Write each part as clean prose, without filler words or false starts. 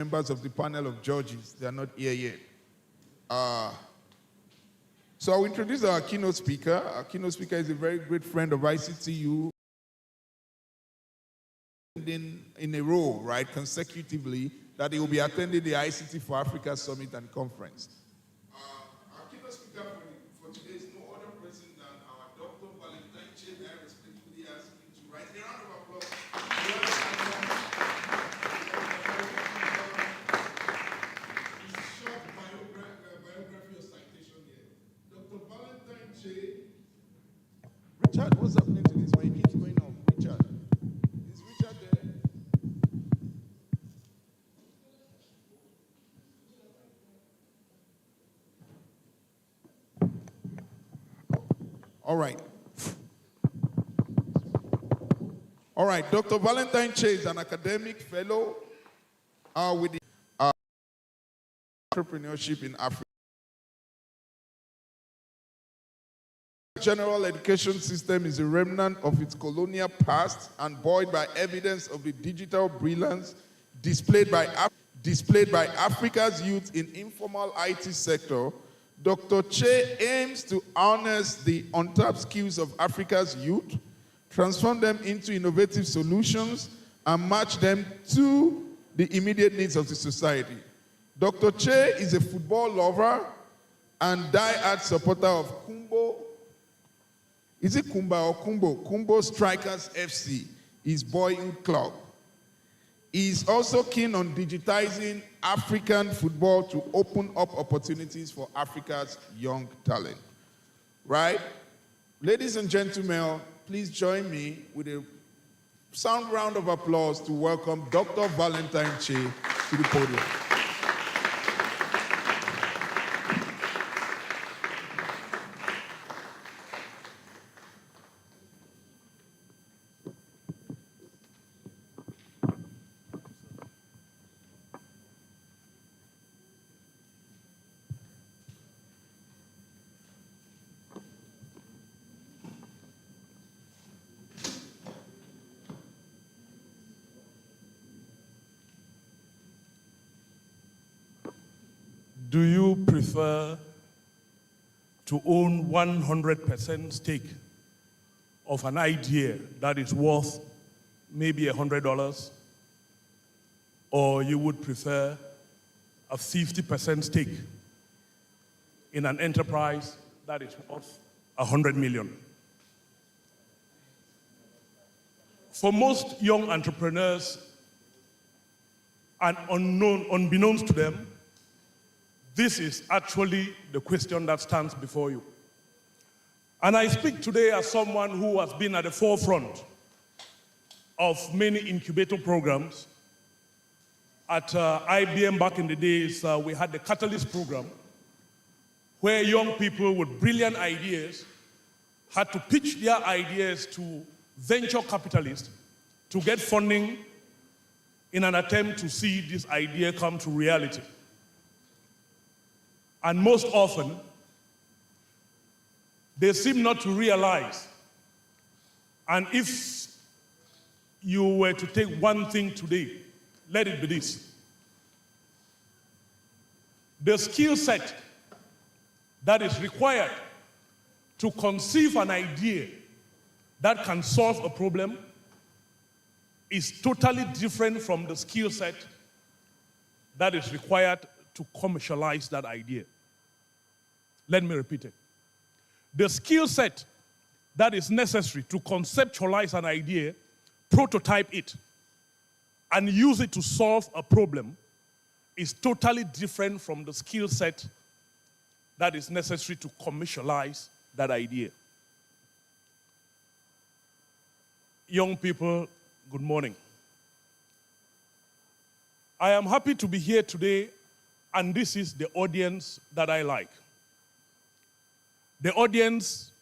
Members of the panel of judges, they are not here yet. So I'll introduce our keynote speaker. Our keynote speaker is a very great friend of ICTU. In a row, right, consecutively, that he will be attending the Ict For Africa Summit and Conference. Our keynote speaker for today is no other person than our Dr. Valentine Che. I respectfully ask you to write a round of applause. Short biography or citation here. Dr. Valentine Che. Richard, what's happening to this one? It keeps going on. Richard. Is Richard there? All right. All right, Dr. Valentine Che is an academic fellow with the entrepreneurship in Africa. The general education system is a remnant of its colonial past and buoyed by evidence of the digital brilliance displayed by Africa's youth in informal IT sector. Dr. Che aims to harness the untapped skills of Africa's youth, transform them into innovative solutions, and match them to the immediate needs of the society. Dr. Che is a football lover and die-hard supporter of Kumbo. Is it Kumba or Kumbo? Kumbo Strikers FC, his boyhood club. He is also keen on digitizing African football to open up opportunities for Africa's young talent. Right? Ladies and gentlemen, please join me with a sound round of applause to welcome Dr. Valentine Che to the podium. Do you prefer to own 100% stake of an idea that is worth maybe $100, or you would prefer a 50% stake in an enterprise that is worth $100 million? For most young entrepreneurs, and unbeknownst to them, this is actually the question that stands before you. And I speak today as someone who has been at the forefront of many incubator programs. At IBM back in the days, we had the Catalyst program, where young people with brilliant ideas had to pitch their ideas to venture capitalists to get funding in an attempt to see this idea come to reality. And most often, they seem not to realize. And if you were to take one thing today, let it be this. The skill set that is required to conceive an idea that can solve a problem is totally different from the skill set that is required to commercialize that idea. Let me repeat it. The skill set that is necessary to conceptualize an idea, prototype it, and use it to solve a problem is totally different from the skill set that is necessary to commercialize that idea. Young people, good morning. I am happy to be here today, and this is the audience that I like. The audience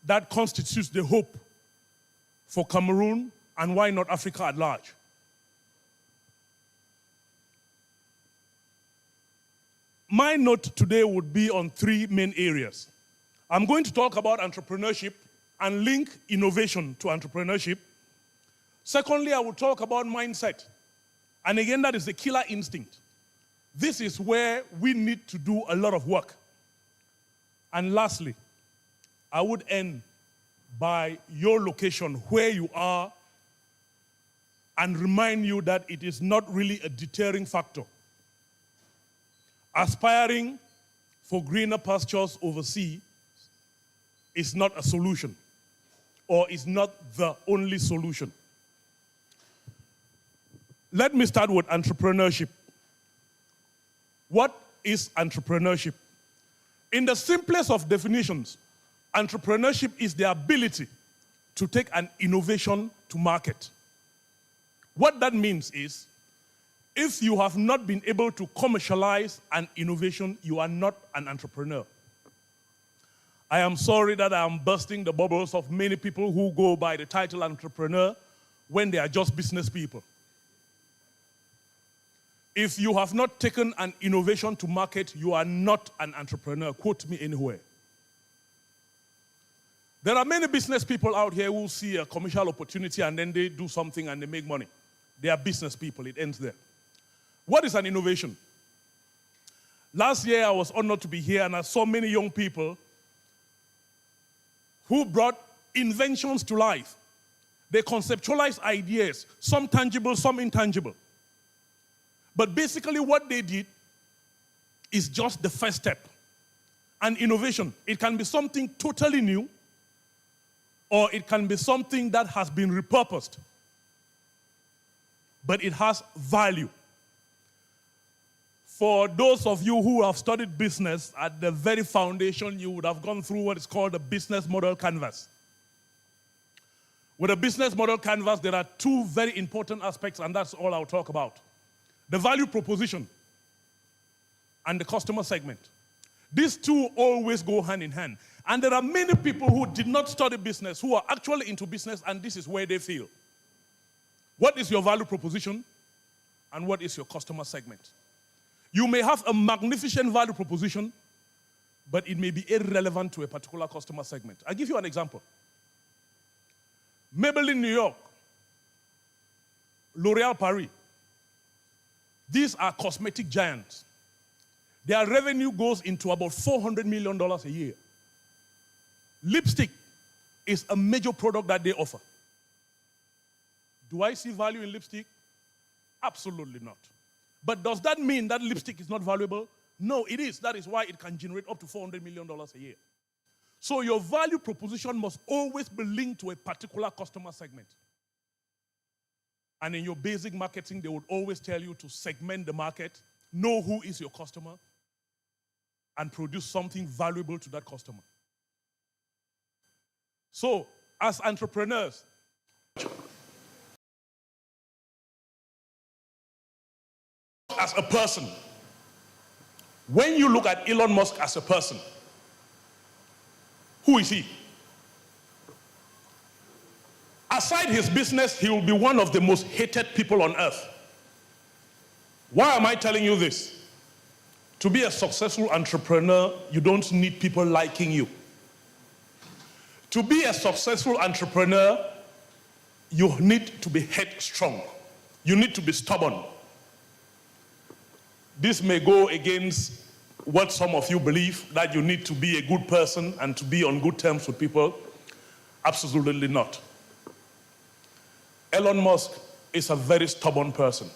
that constitutes the hope for Cameroon, and why not Africa at large. My note today would be on three main areas. I'm going to talk about entrepreneurship and link innovation to entrepreneurship. Secondly, I will talk about mindset And again, that is the killer instinct. This is where we need to do a lot of work. And lastly, I would end by your location, where you are, and remind you that it is not really a deterring factor. Aspiring for greener pastures overseas is not a solution, or is not the only solution. Let me start with entrepreneurship. What is entrepreneurship? In the simplest of definitions, entrepreneurship is the ability to take an innovation to market. What that means is, if you have not been able to commercialize an innovation, you are not an entrepreneur. I am sorry that I am bursting the bubbles of many people who go by the title entrepreneur when they are just business people. If you have not taken an innovation to market, you are not an entrepreneur. Quote me anywhere. There are many business people out here who see a commercial opportunity and then they do something and they make money. They are business people. It ends there. What is an innovation? Last year, I was honored to be here and I saw many young people who brought inventions to life. They conceptualized ideas, some tangible, some intangible. But basically what they did is just the first step. An innovation, it can be something totally new, or it can be something that has been repurposed, but it has value. For those of you who have studied business, at the very foundation, you would have gone through what is called a business model canvas. With a business model canvas, there are two very important aspects, and that's all I'll talk about. The value proposition and the customer segment. These two always go hand in hand. And there are many people who did not study business, who are actually into business, and this is where they fail. What is your value proposition and what is your customer segment? You may have a magnificent value proposition, but it may be irrelevant to a particular customer segment. I'll give you an example. Maybelline, New York, L'Oréal, Paris. These are cosmetic giants. Their revenue goes into about $400 million a year. Lipstick is a major product that they offer. Do I see value in lipstick? Absolutely not. But does that mean that lipstick is not valuable? No, it is. That is why it can generate up to $400 million a year. So your value proposition must always be linked to a particular customer segment. And in your basic marketing, they would always tell you to segment the market, know who is your customer, and produce something valuable to that customer. So, as entrepreneurs, as a person, when you look at Elon Musk as a person, who is he? Aside his business, he will be one of the most hated people on earth. Why am I telling you this? To be a successful entrepreneur, you don't need people liking you. To be a successful entrepreneur, you need to be headstrong. You need to be stubborn. This may go against what some of you believe, that you need to be a good person and to be on good terms with people. Absolutely not. Elon Musk is a very stubborn person.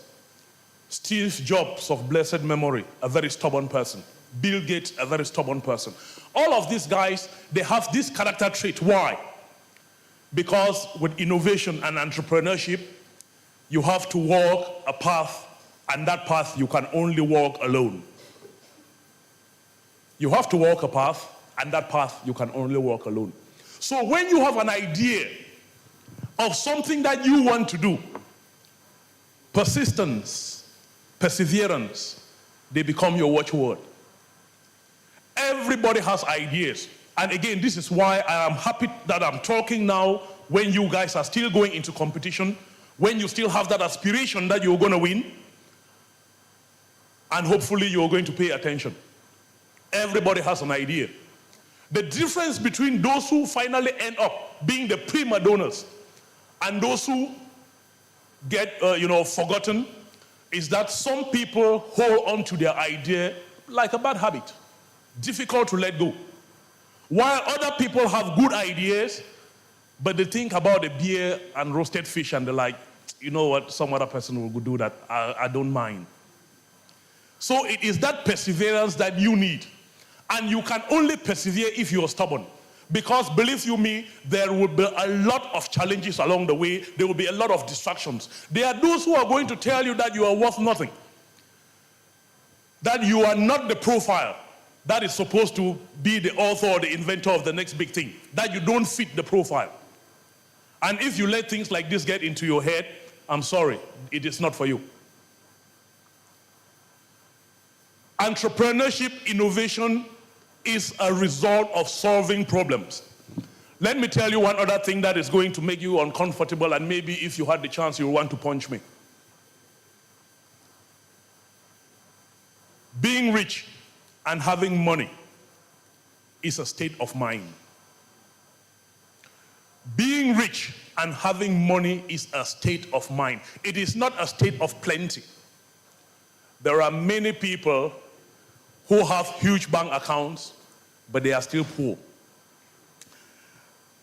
Steve Jobs, of blessed memory, a very stubborn person. Bill Gates, a very stubborn person. All of these guys, they have this character trait. Why? Because with innovation and entrepreneurship, you have to walk a path, and that path you can only walk alone. You have to walk a path, and that path you can only walk alone. So when you have an idea of something that you want to do, persistence, perseverance, they become your watchword. Everybody has ideas. And again, this is why I am happy that I'm talking now when you guys are still going into competition, when you still have that aspiration that you're going to win, and hopefully you're going to pay attention. Everybody has an idea. The difference between those who finally end up being the prima donnas and those who get, forgotten, is that some people hold on to their idea like a bad habit, difficult to let go. While other people have good ideas, but they think about the beer and roasted fish and they're like, you know what, some other person will do that, I don't mind. So it is that perseverance that you need. And you can only persevere if you are stubborn. Because believe you me, there will be a lot of challenges along the way. There will be a lot of distractions. There are those who are going to tell you that you are worth nothing. That you are not the profile that is supposed to be the author or the inventor of the next big thing. That you don't fit the profile. And if you let things like this get into your head, I'm sorry, it is not for you. Entrepreneurship, innovation is a result of solving problems. Let me tell you one other thing that is going to make you uncomfortable, and maybe if you had the chance, you'll want to punch me. Being rich and having money is a state of mind. Being rich and having money is a state of mind. It is not a state of plenty. There are many people who have huge bank accounts, but they are still poor.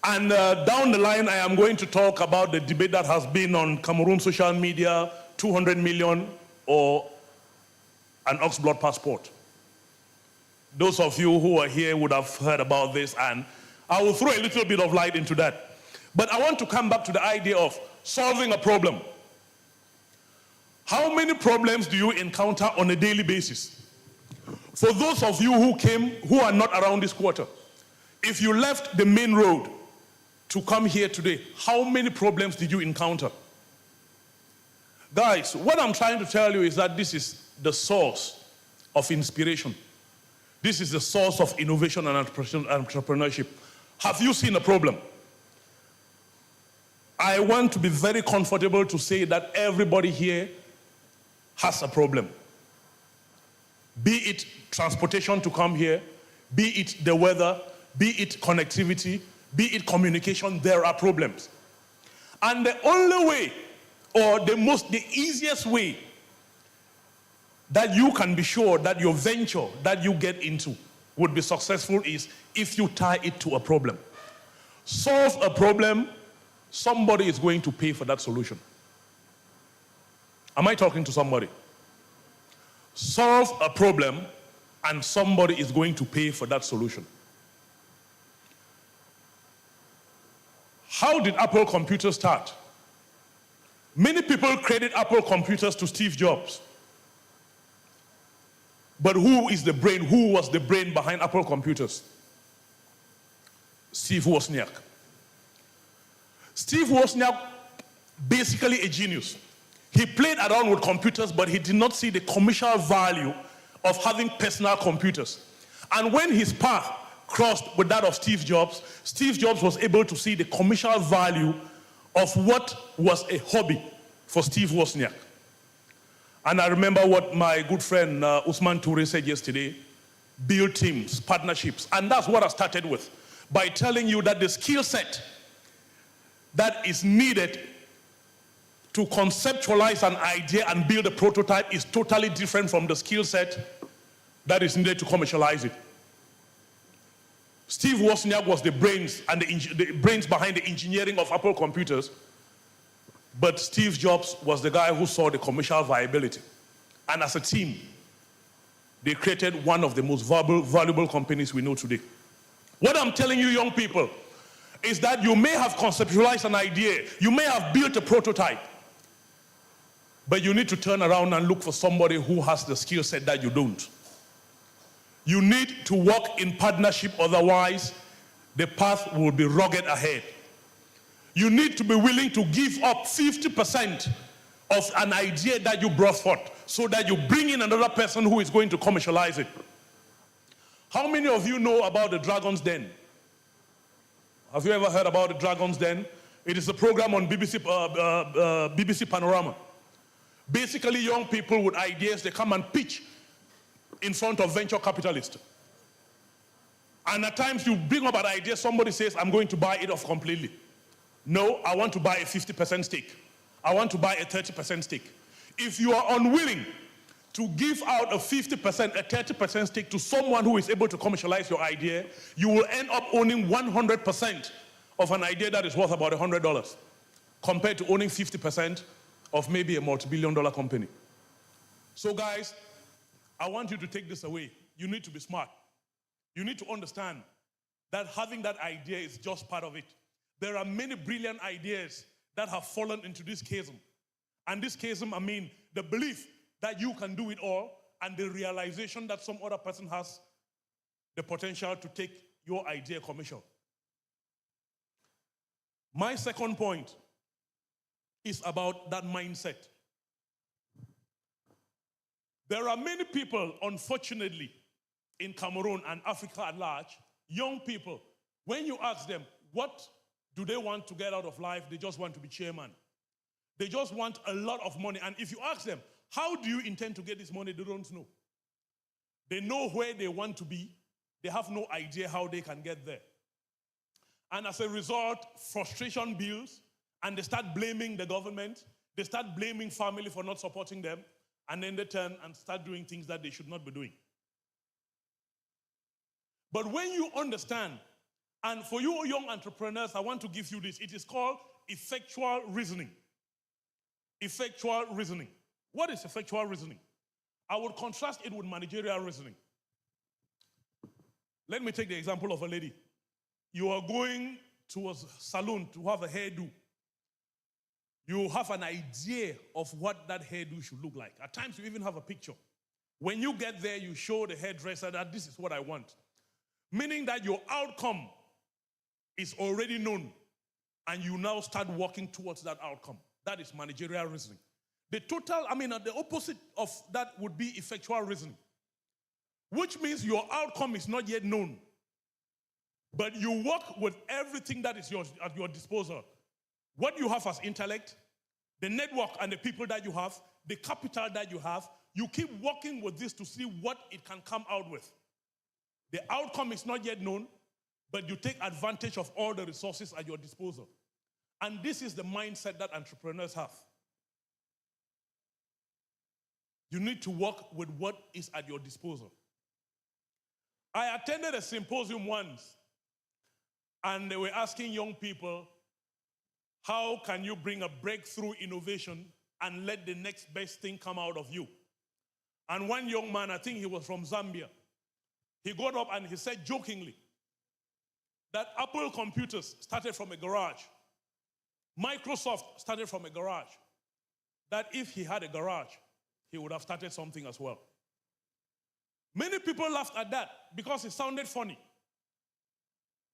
And down the line, I am going to talk about the debate that has been on Cameroon social media, 200 million or an ox-blood passport. Those of you who are here would have heard about this, and I will throw a little bit of light into that. But I want to come back to the idea of solving a problem. How many problems do you encounter on a daily basis? For those of you who came, who are not around this quarter, if you left the main road to come here today, how many problems did you encounter? Guys, what I'm trying to tell you is that this is the source of inspiration. This is the source of innovation and entrepreneurship. Have you seen a problem? I want to be very comfortable to say that everybody here has a problem. Be it transportation to come here, be it the weather, be it connectivity, be it communication, there are problems. And the only way, or the easiest way that you can be sure that your venture that you get into would be successful is if you tie it to a problem. Solve a problem, somebody is going to pay for that solution. Am I talking to somebody? Solve a problem and somebody is going to pay for that solution. How did Apple computers start? Many people credit Apple computers to Steve Jobs. But who is the brain? Who was the brain behind Apple computers? Steve Wozniak. Steve Wozniak, basically a genius. He played around with computers, but he did not see the commercial value of having personal computers. And when his path crossed with that of Steve Jobs was able to see the commercial value of what was a hobby for Steve Wozniak. And I remember what my good friend Usman Toure said yesterday, build teams, partnerships. And that's what I started with, by telling you that the skill set that is needed to conceptualize an idea and build a prototype is totally different from the skill set that is needed to commercialize it. Steve Wozniak was the brains and the brains behind the engineering of Apple computers, but Steve Jobs was the guy who saw the commercial viability. And as a team, they created one of the most valuable companies we know today. What I'm telling you, young people, is that you may have conceptualized an idea, you may have built a prototype, but you need to turn around and look for somebody who has the skill set that you don't. You need to work in partnership, otherwise the path will be rugged ahead. You need to be willing to give up 50% of an idea that you brought forth so that you bring in another person who is going to commercialize it. How many of you know about the Dragon's Den? Have you ever heard about the Dragon's Den? It is a program on BBC Panorama. Basically, young people with ideas, they come and pitch in front of venture capitalists. And at times you bring up an idea, somebody says, I'm going to buy it off completely. No, I want to buy a 50% stake. I want to buy a 30% stake. If you are unwilling to give out a 50%, a 30% stake to someone who is able to commercialize your idea, you will end up owning 100% of an idea that is worth about $100, compared to owning 50% of maybe a multi-billion-dollar company. So guys, I want you to take this away. You need to be smart. You need to understand that having that idea is just part of it. There are many brilliant ideas that have fallen into this chasm. And this chasm, I mean, the belief that you can do it all, and the realization that some other person has the potential to take your idea commercial. My second point is about that mindset. There are many people, unfortunately, in Cameroon and Africa at large, young people, when you ask them, what do they want to get out of life? They just want to be chairman. They just want a lot of money. And if you ask them, how do you intend to get this money? They don't know. They know where they want to be. They have no idea how they can get there. And as a result, frustration builds, and they start blaming the government. They start blaming family for not supporting them. And then they turn and start doing things that they should not be doing. But when you understand, and for you young entrepreneurs, I want to give you this. It is called effectual reasoning. Effectual reasoning. What is effectual reasoning? I would contrast it with managerial reasoning. Let me take the example of a lady. You are going to a salon to have a hairdo. You have an idea of what that hairdo should look like. At times, you even have a picture. When you get there, you show the hairdresser that this is what I want. Meaning that your outcome is already known, and you now start working towards that outcome. That is managerial reasoning. The opposite of that would be effectual reasoning, which means your outcome is not yet known, but you work with everything that is at your disposal. What you have as intellect, the network and the people that you have, the capital that you have, you keep working with this to see what it can come out with. The outcome is not yet known, but you take advantage of all the resources at your disposal. And this is the mindset that entrepreneurs have. You need to work with what is at your disposal. I attended a symposium once, and they were asking young people, how can you bring a breakthrough innovation and let the next best thing come out of you? And one young man, I think he was from Zambia, he got up and he said jokingly that Apple computers started from a garage. Microsoft started from a garage. That if he had a garage, he would have started something as well. Many people laughed at that because it sounded funny.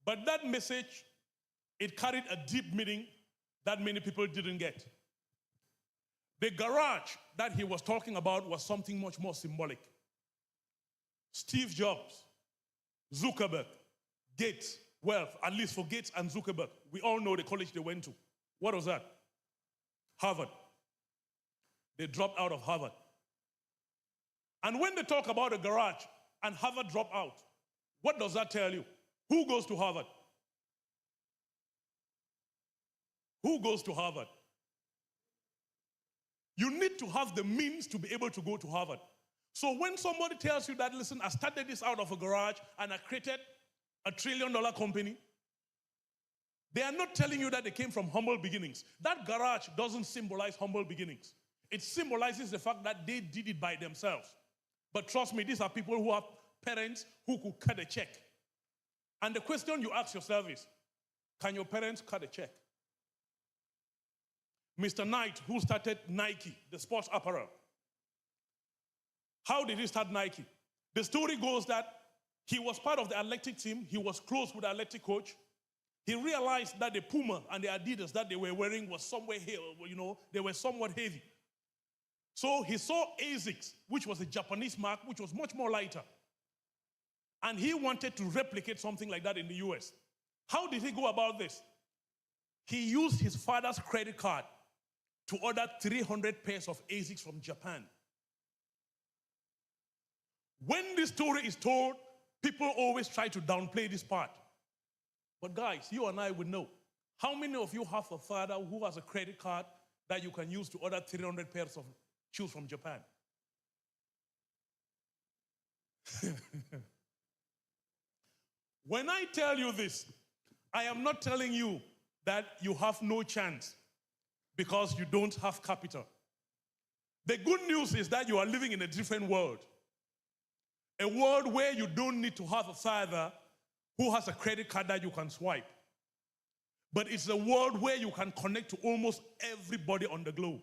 But that message, it carried a deep meaning that many people didn't get. The garage that he was talking about was something much more symbolic. Steve Jobs, Zuckerberg, Gates, well, at least for Gates and Zuckerberg, we all know the college they went to. What was that? Harvard. They dropped out of Harvard. And when they talk about a garage and Harvard drop out, what does that tell you? Who goes to Harvard? Who goes to Harvard? You need to have the means to be able to go to Harvard. So when somebody tells you that, listen, I started this out of a garage and I created a $1 trillion company, they are not telling you that they came from humble beginnings. That garage doesn't symbolize humble beginnings. It symbolizes the fact that they did it by themselves. But trust me, these are people who have parents who could cut a check. And the question you ask yourself is, can your parents cut a check? Mr. Knight, who started Nike, the sports apparel, how did he start Nike? The story goes that he was part of the athletic team. He was close with the athletic coach. He realized that the Puma and the Adidas that they were wearing was somewhere here, they were somewhat heavy. So he saw ASICS, which was a Japanese mark, which was much more lighter. And he wanted to replicate something like that in the US. How did he go about this? He used his father's credit card to order 300 pairs of ASICS from Japan. When this story is told, people always try to downplay this part. But guys, you and I would know. How many of you have a father who has a credit card that you can use to order 300 pairs of She was from Japan. When I tell you this, I am not telling you that you have no chance because you don't have capital. The good news is that you are living in a different world. A world where you don't need to have a father who has a credit card that you can swipe. But it's a world where you can connect to almost everybody on the globe.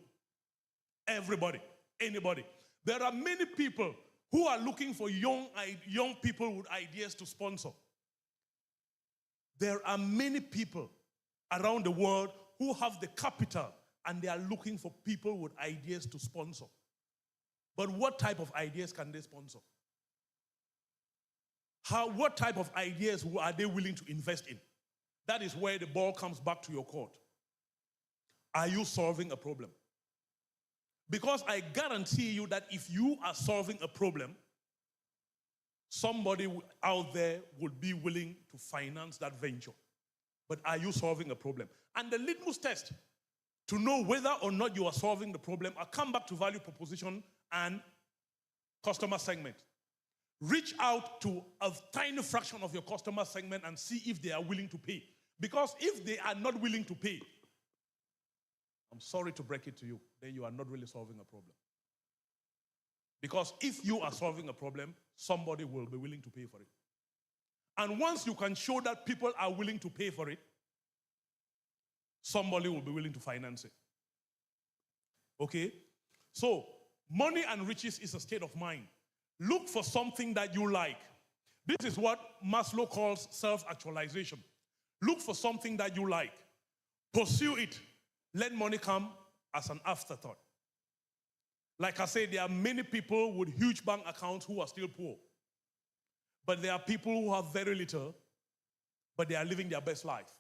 Everybody, anybody. There are many people who are looking for young people with ideas to sponsor. There are many people around the world who have the capital and they are looking for people with ideas to sponsor. But what type of ideas can they sponsor? What type of ideas are they willing to invest in? That is where the ball comes back to your court. Are you solving a problem? Because I guarantee you that if you are solving a problem, somebody out there would be willing to finance that venture. But are you solving a problem? And the litmus test to know whether or not you are solving the problem, I'll come back to value proposition and customer segment. Reach out to a tiny fraction of your customer segment and see if they are willing to pay. Because if they are not willing to pay, I'm sorry to break it to you, then you are not really solving a problem. Because if you are solving a problem, somebody will be willing to pay for it. And once you can show that people are willing to pay for it, somebody will be willing to finance it. Okay? So, money and riches is a state of mind. Look for something that you like. This is what Maslow calls self-actualization. Look for something that you like. Pursue it. Let money come as an afterthought. Like I said, there are many people with huge bank accounts who are still poor. But there are people who have very little, but they are living their best life.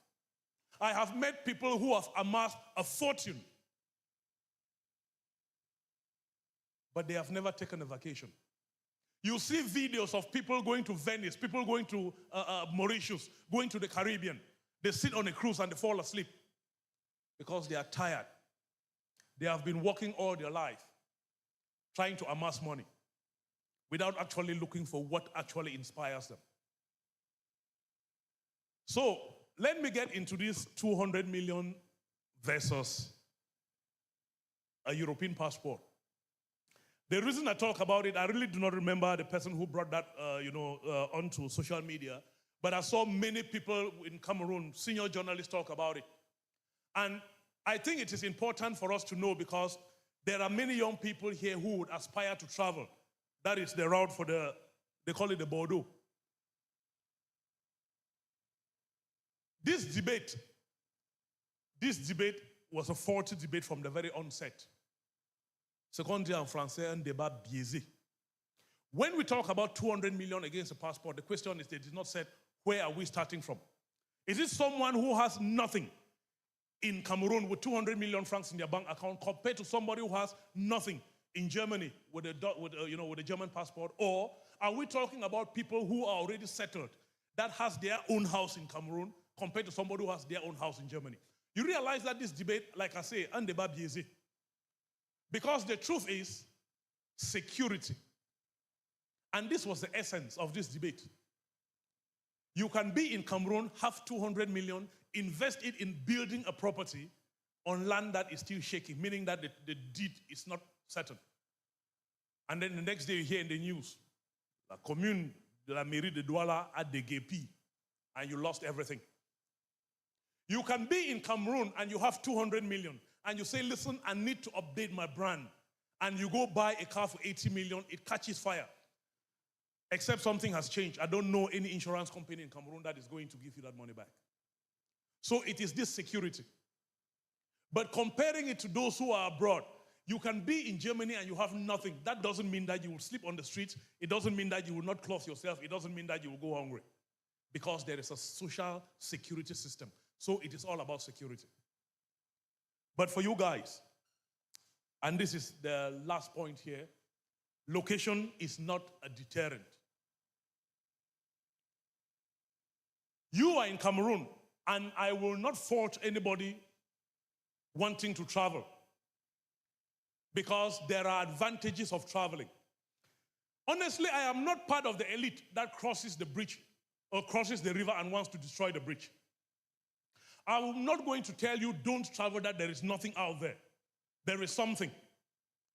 I have met people who have amassed a fortune, but they have never taken a vacation. You see videos of people going to Venice, people going to Mauritius, going to the Caribbean. They sit on a cruise and they fall asleep because they are tired. They have been working all their life, trying to amass money without actually looking for what actually inspires them. So let me get into this 200 million versus a European passport. The reason I talk about it, I really do not remember the person who brought that onto social media, but I saw many people in Cameroon, senior journalists, talk about it. And I think it is important for us to know because there are many young people here who would aspire to travel. That is the route for they call it the Bordeaux. This debate was a faulty debate from the very onset. Second year en français, un débat biaisé. When we talk about 200 million against a passport, the question is, they did not say, where are we starting from? Is it someone who has nothing in Cameroon with 200 million francs in their bank account compared to somebody who has nothing in Germany with a German passport? Or are we talking about people who are already settled that has their own house in Cameroon compared to somebody who has their own house in Germany? You realize that this debate, like I say, un débat biaisé. Because the truth is security. And this was the essence of this debate. You can be in Cameroon, have 200 million, invest it in building a property on land that is still shaking, meaning that the deed is not certain. And then the next day you hear in the news, la commune de la mairie de Douala a déguerpi, and you lost everything. You can be in Cameroon and you have 200 million, and you say, listen, I need to update my brand. And you go buy a car for 80 million, it catches fire. Except something has changed. I don't know any insurance company in Cameroon that is going to give you that money back. So it is this security. But comparing it to those who are abroad, you can be in Germany and you have nothing. That doesn't mean that you will sleep on the streets. It doesn't mean that you will not clothe yourself. It doesn't mean that you will go hungry. Because there is a social security system. So it is all about security. But for you guys, and this is the last point here, location is not a deterrent. You are in Cameroon, and I will not fault anybody wanting to travel. because there are advantages of traveling. Honestly, I am not part of the elite that crosses the bridge or crosses the river and wants to destroy the bridge. I'm not going to tell you don't travel, that there is nothing out there. There is something.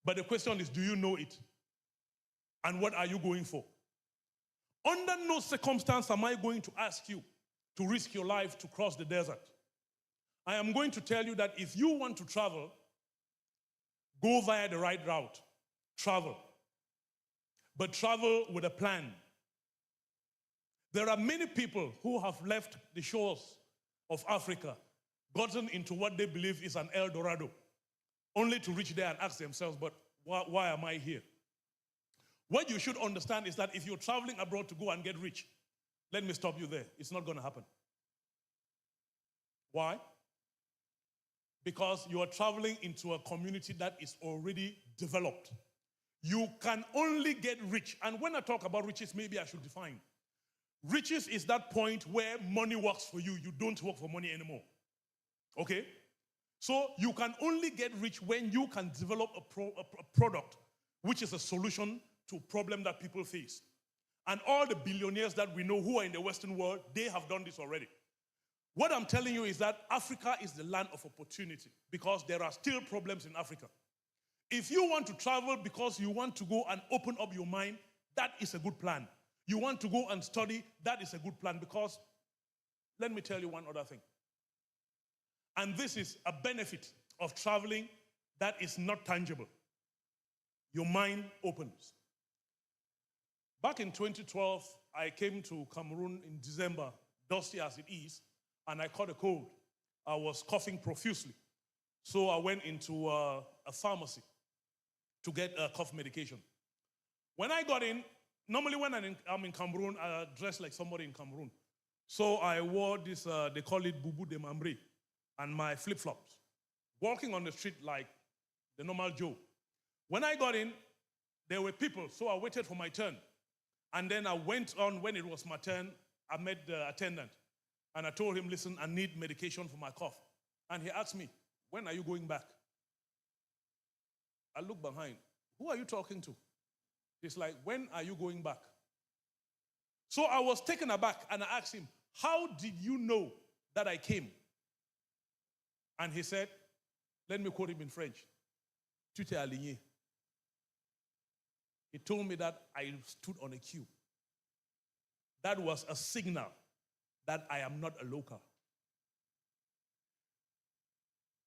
But the question is, do you know it? And what are you going for? Under no circumstance am I going to ask you to risk your life to cross the desert. I am going to tell you that if you want to travel, go via the right route. Travel. But travel with a plan. There are many people who have left the shores of Africa, gotten into what they believe is an El Dorado, only to reach there and ask themselves, but why am I here? What you should understand is that if you're traveling abroad to go and get rich, let me stop you there. It's not going to happen. Why? Because you are traveling into a community that is already developed. You can only get rich. And when I talk about riches, maybe I should define. Riches is that point where money works for you. You don't work for money anymore. Okay? So you can only get rich when you can develop a product which is a solution to a problem that people face. And all the billionaires that we know who are in the Western world, they have done this already. What I'm telling you is that Africa is the land of opportunity because there are still problems in Africa. If you want to travel because you want to go and open up your mind, that is a good plan. You want to go and study, that is a good plan because, let me tell you one other thing. And this is a benefit of traveling that is not tangible. Your mind opens. Back in 2012, I came to Cameroon in December, dusty as it is, and I caught a cold. I was coughing profusely. So I went into a pharmacy to get cough medication. When I got in, normally when I'm in Cameroon, I dress like somebody in Cameroon. So I wore this, they call it Boubou de Mambré, and my flip-flops, walking on the street like the normal Joe. When I got in, there were people, so I waited for my turn. And then I went on, when it was my turn, I met the attendant. And I told him, listen, I need medication for my cough. And he asked me, when are you going back? I looked behind. Who are you talking to? He's like, when are you going back? So I was taken aback and I asked him, how did you know that I came? And he said, let me quote him in French. Tu t'es aligné. He told me that I stood on a queue. That was a signal that I am not a local.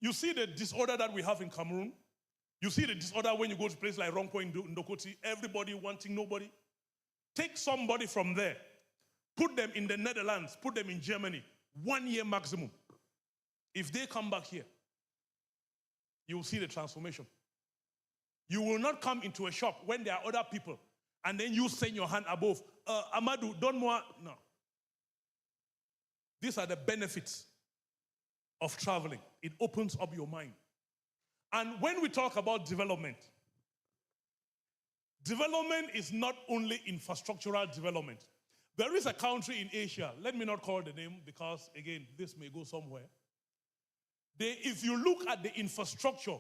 You see the disorder that we have in Cameroon? You see the disorder when you go to places like Ronko in Ndokoti, everybody wanting nobody? Take somebody from there, put them in the Netherlands, put them in Germany, 1 year maximum. If they come back here, you will see the transformation. You will not come into a shop when there are other people and then you send your hand above. Amadou, donne-moi. No. These are the benefits of traveling. It opens up your mind. And when we talk about development, development is not only infrastructural development. There is a country in Asia, let me not call the name because, again, this may go somewhere. If you look at the infrastructure,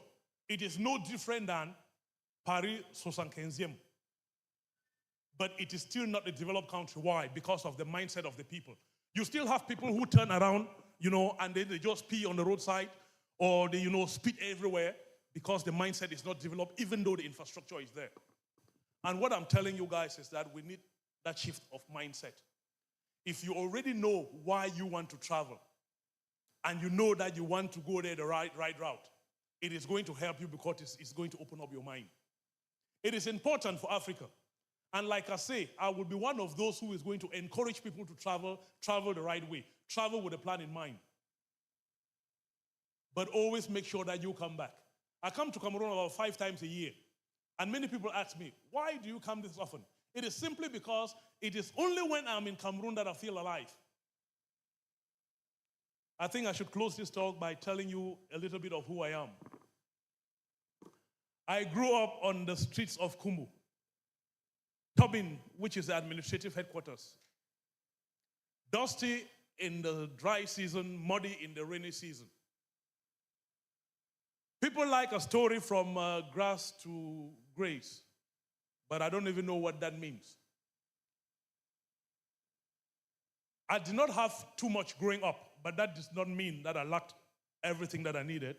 it is no different than Paris 75e. But it is still not a developed country. Why? Because of the mindset of the people. You still have people who turn around, and then they just pee on the roadside or they, spit everywhere because the mindset is not developed, even though the infrastructure is there. And what I'm telling you guys is that we need that shift of mindset. If you already know why you want to travel and you know that you want to go there the right route, it is going to help you because it's going to open up your mind. It is important for Africa. And like I say, I will be one of those who is going to encourage people to travel the right way, travel with a plan in mind. But always make sure that you come back. I come to Cameroon about 5 times a year. And many people ask me, why do you come this often? It is simply because it is only when I'm in Cameroon that I feel alive. I think I should close this talk by telling you a little bit of who I am. I grew up on the streets of Kumbu, Tobin, which is the administrative headquarters. Dusty in the dry season, muddy in the rainy season. People like a story from grass to grace, but I don't even know what that means. I did not have too much growing up, but that does not mean that I lacked everything that I needed.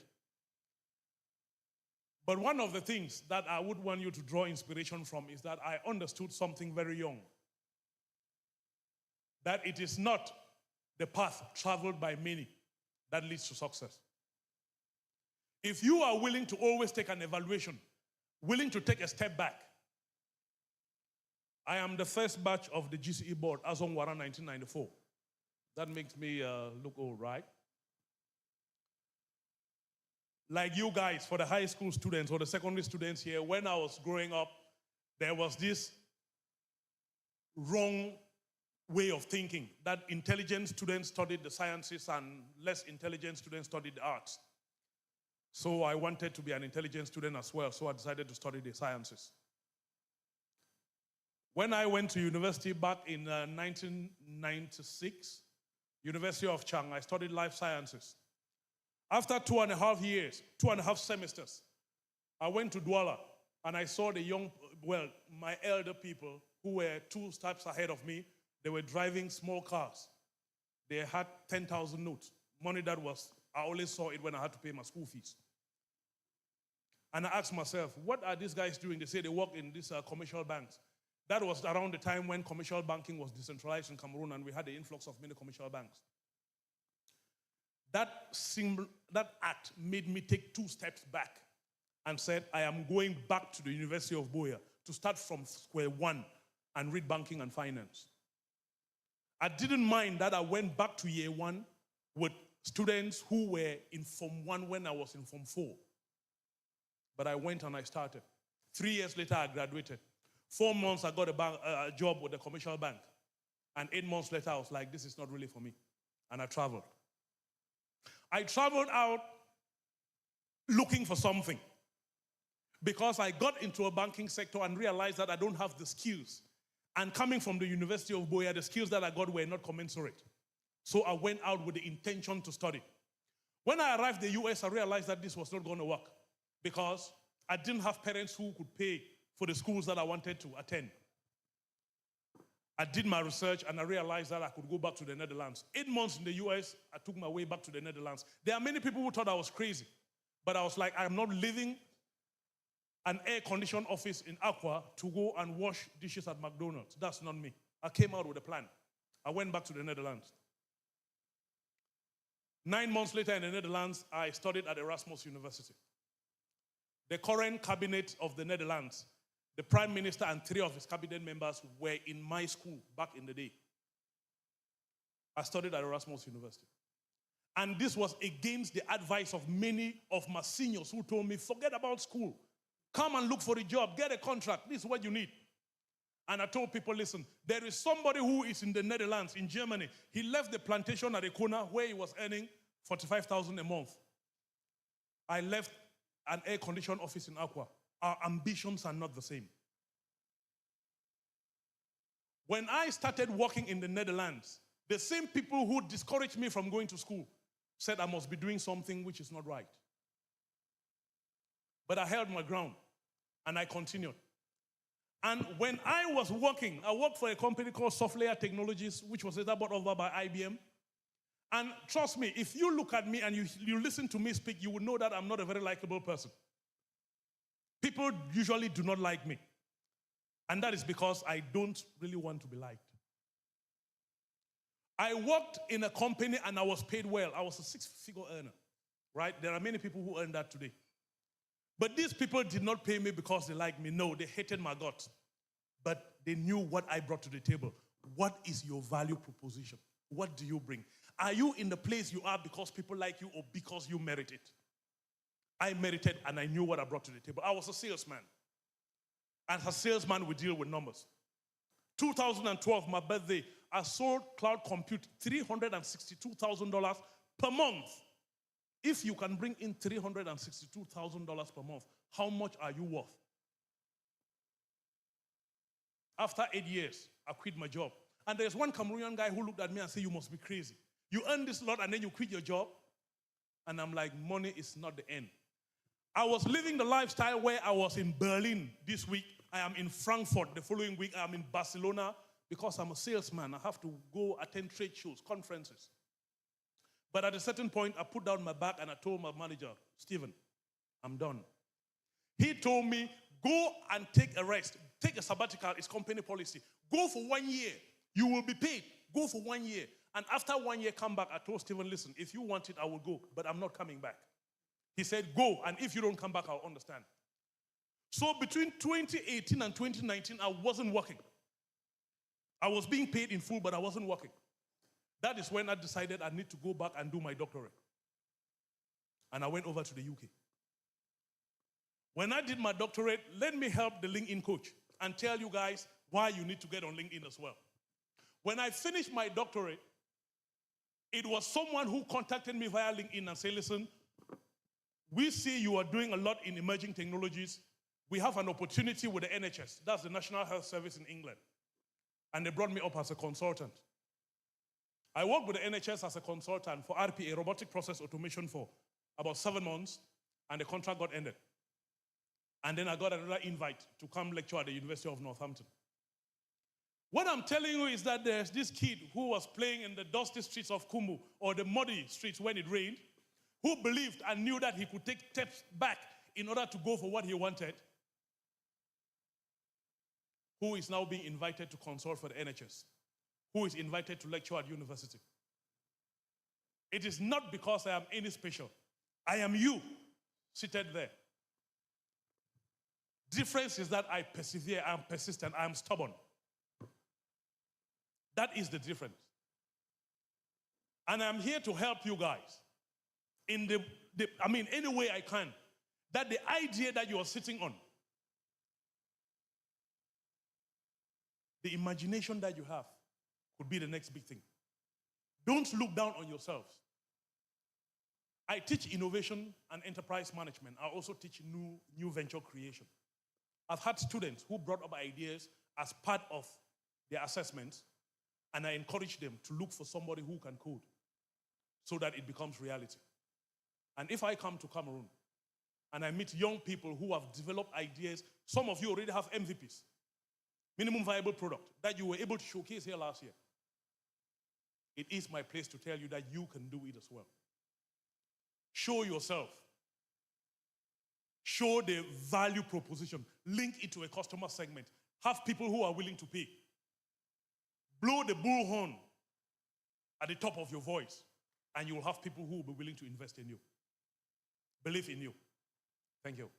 But one of the things that I would want you to draw inspiration from is that I understood something very young. That it is not the path traveled by many that leads to success. If you are willing to always take an evaluation, willing to take a step back. I am the first batch of the GCE board as on Wara 1994. That makes me look old, right? Like you guys, for the high school students or the secondary students here, when I was growing up, there was this wrong way of thinking that intelligent students studied the sciences and less intelligent students studied the arts. So I wanted to be an intelligent student as well, so I decided to study the sciences. When I went to university back in 1996, University of Chang, I studied life sciences. After 2.5 years, 2.5 semesters, I went to Douala and I saw the young, my elder people who were 2 steps ahead of me. They were driving small cars. They had 10,000 notes, money that was, I always saw it when I had to pay my school fees. And I asked myself, what are these guys doing? They say they work in these commercial banks. That was around the time when commercial banking was decentralized in Cameroon and we had the influx of many commercial banks. That act made me take 2 steps back and said, I am going back to the University of Buea to start from square one and read banking and finance. I didn't mind that I went back to year 1 with students who were in Form 1 when I was in Form 4. But I went and I started. 3 years later, I graduated. 4 months, I got a job with a commercial bank. And 8 months later, I was like, this is not really for me. And I traveled. I traveled out looking for something because I got into a banking sector and realized that I don't have the skills. And coming from the University of Buea, the skills that I got were not commensurate. So I went out with the intention to study. When I arrived in the US, I realized that this was not going to work because I didn't have parents who could pay for the schools that I wanted to attend. I did my research and I realized that I could go back to the Netherlands. 8 months in the US, I took my way back to the Netherlands. There are many people who thought I was crazy, but I was like, I'm not leaving an air-conditioned office in Accra to go and wash dishes at McDonald's. That's not me. I came out with a plan. I went back to the Netherlands. 9 months later in the Netherlands, I studied at Erasmus University. The current cabinet of the Netherlands, the Prime Minister and 3 of his cabinet members were in my school back in the day. I studied at Erasmus University. And this was against the advice of many of my seniors who told me, forget about school. Come and look for a job, get a contract. This is what you need. And I told people, listen, there is somebody who is in the Netherlands, in Germany. He left the plantation at a corner where he was earning 45,000 a month. I left an air-conditioned office in Accra. Our ambitions are not the same. When I started working in the Netherlands, the same people who discouraged me from going to school said I must be doing something which is not right. But I held my ground and I continued. And when I was working, I worked for a company called Software Technologies, which was later bought over by IBM. And trust me, if you look at me and you listen to me speak, you will know that I'm not a very likable person. People usually do not like me. And that is because I don't really want to be liked. I worked in a company and I was paid well. I was a 6-figure earner, right? There are many people who earn that today. But these people did not pay me because they liked me. No, they hated my guts. But they knew what I brought to the table. What is your value proposition? What do you bring? Are you in the place you are because people like you or because you merit it? I merited and I knew what I brought to the table. I was a salesman. As a salesman, we deal with numbers. 2012, my birthday, I sold cloud compute $362,000 per month. If you can bring in $362,000 per month, how much are you worth? After 8 years, I quit my job. And there's one Cameroonian guy who looked at me and said, you must be crazy. You earn this lot and then you quit your job? And I'm like, money is not the end. I was living the lifestyle where I was in Berlin this week. I am in Frankfurt the following week. I am in Barcelona because I'm a salesman. I have to go attend trade shows, conferences. But at a certain point, I put down my bag and I told my manager, Stephen, I'm done. He told me, go and take a rest. Take a sabbatical. It's company policy. Go for 1 year. You will be paid. Go for 1 year. And after 1 year, come back. I told Stephen, listen, if you want it, I will go. But I'm not coming back. He said, go. And if you don't come back, I'll understand. So between 2018 and 2019, I wasn't working. I was being paid in full, but I wasn't working. That is when I decided I need to go back and do my doctorate. And I went over to the UK. When I did my doctorate, let me help the LinkedIn coach and tell you guys why you need to get on LinkedIn as well. When I finished my doctorate, it was someone who contacted me via LinkedIn and said, listen, we see you are doing a lot in emerging technologies. We have an opportunity with the NHS. That's the National Health Service in England. And they brought me up as a consultant. I worked with the NHS as a consultant for RPA, robotic process automation, for about 7 months, and the contract got ended. And then I got another invite to come lecture at the University of Northampton. What I'm telling you is that there's this kid who was playing in the dusty streets of Kumbu, or the muddy streets when it rained, who believed and knew that he could take steps back in order to go for what he wanted, who is now being invited to consult for the NHS, who is invited to lecture at university. It is not because I am any special. I am you, seated there. Difference is that I persevere, I am persistent, I am stubborn. That is the difference. And I'm here to help you guys in any way I can, that the idea that you are sitting on, the imagination that you have, could be the next big thing. Don't look down on yourselves. I teach innovation and enterprise management. I also teach new venture creation. I've had students who brought up ideas as part of their assessments, and I encourage them to look for somebody who can code so that it becomes reality. And if I come to Cameroon and I meet young people who have developed ideas, some of you already have MVPs, minimum viable product, that you were able to showcase here last year. It is my place to tell you that you can do it as well. Show yourself. Show the value proposition. Link it to a customer segment. Have people who are willing to pay. Blow the bullhorn at the top of your voice, and you will have people who will be willing to invest in you. Believe in you. Thank you.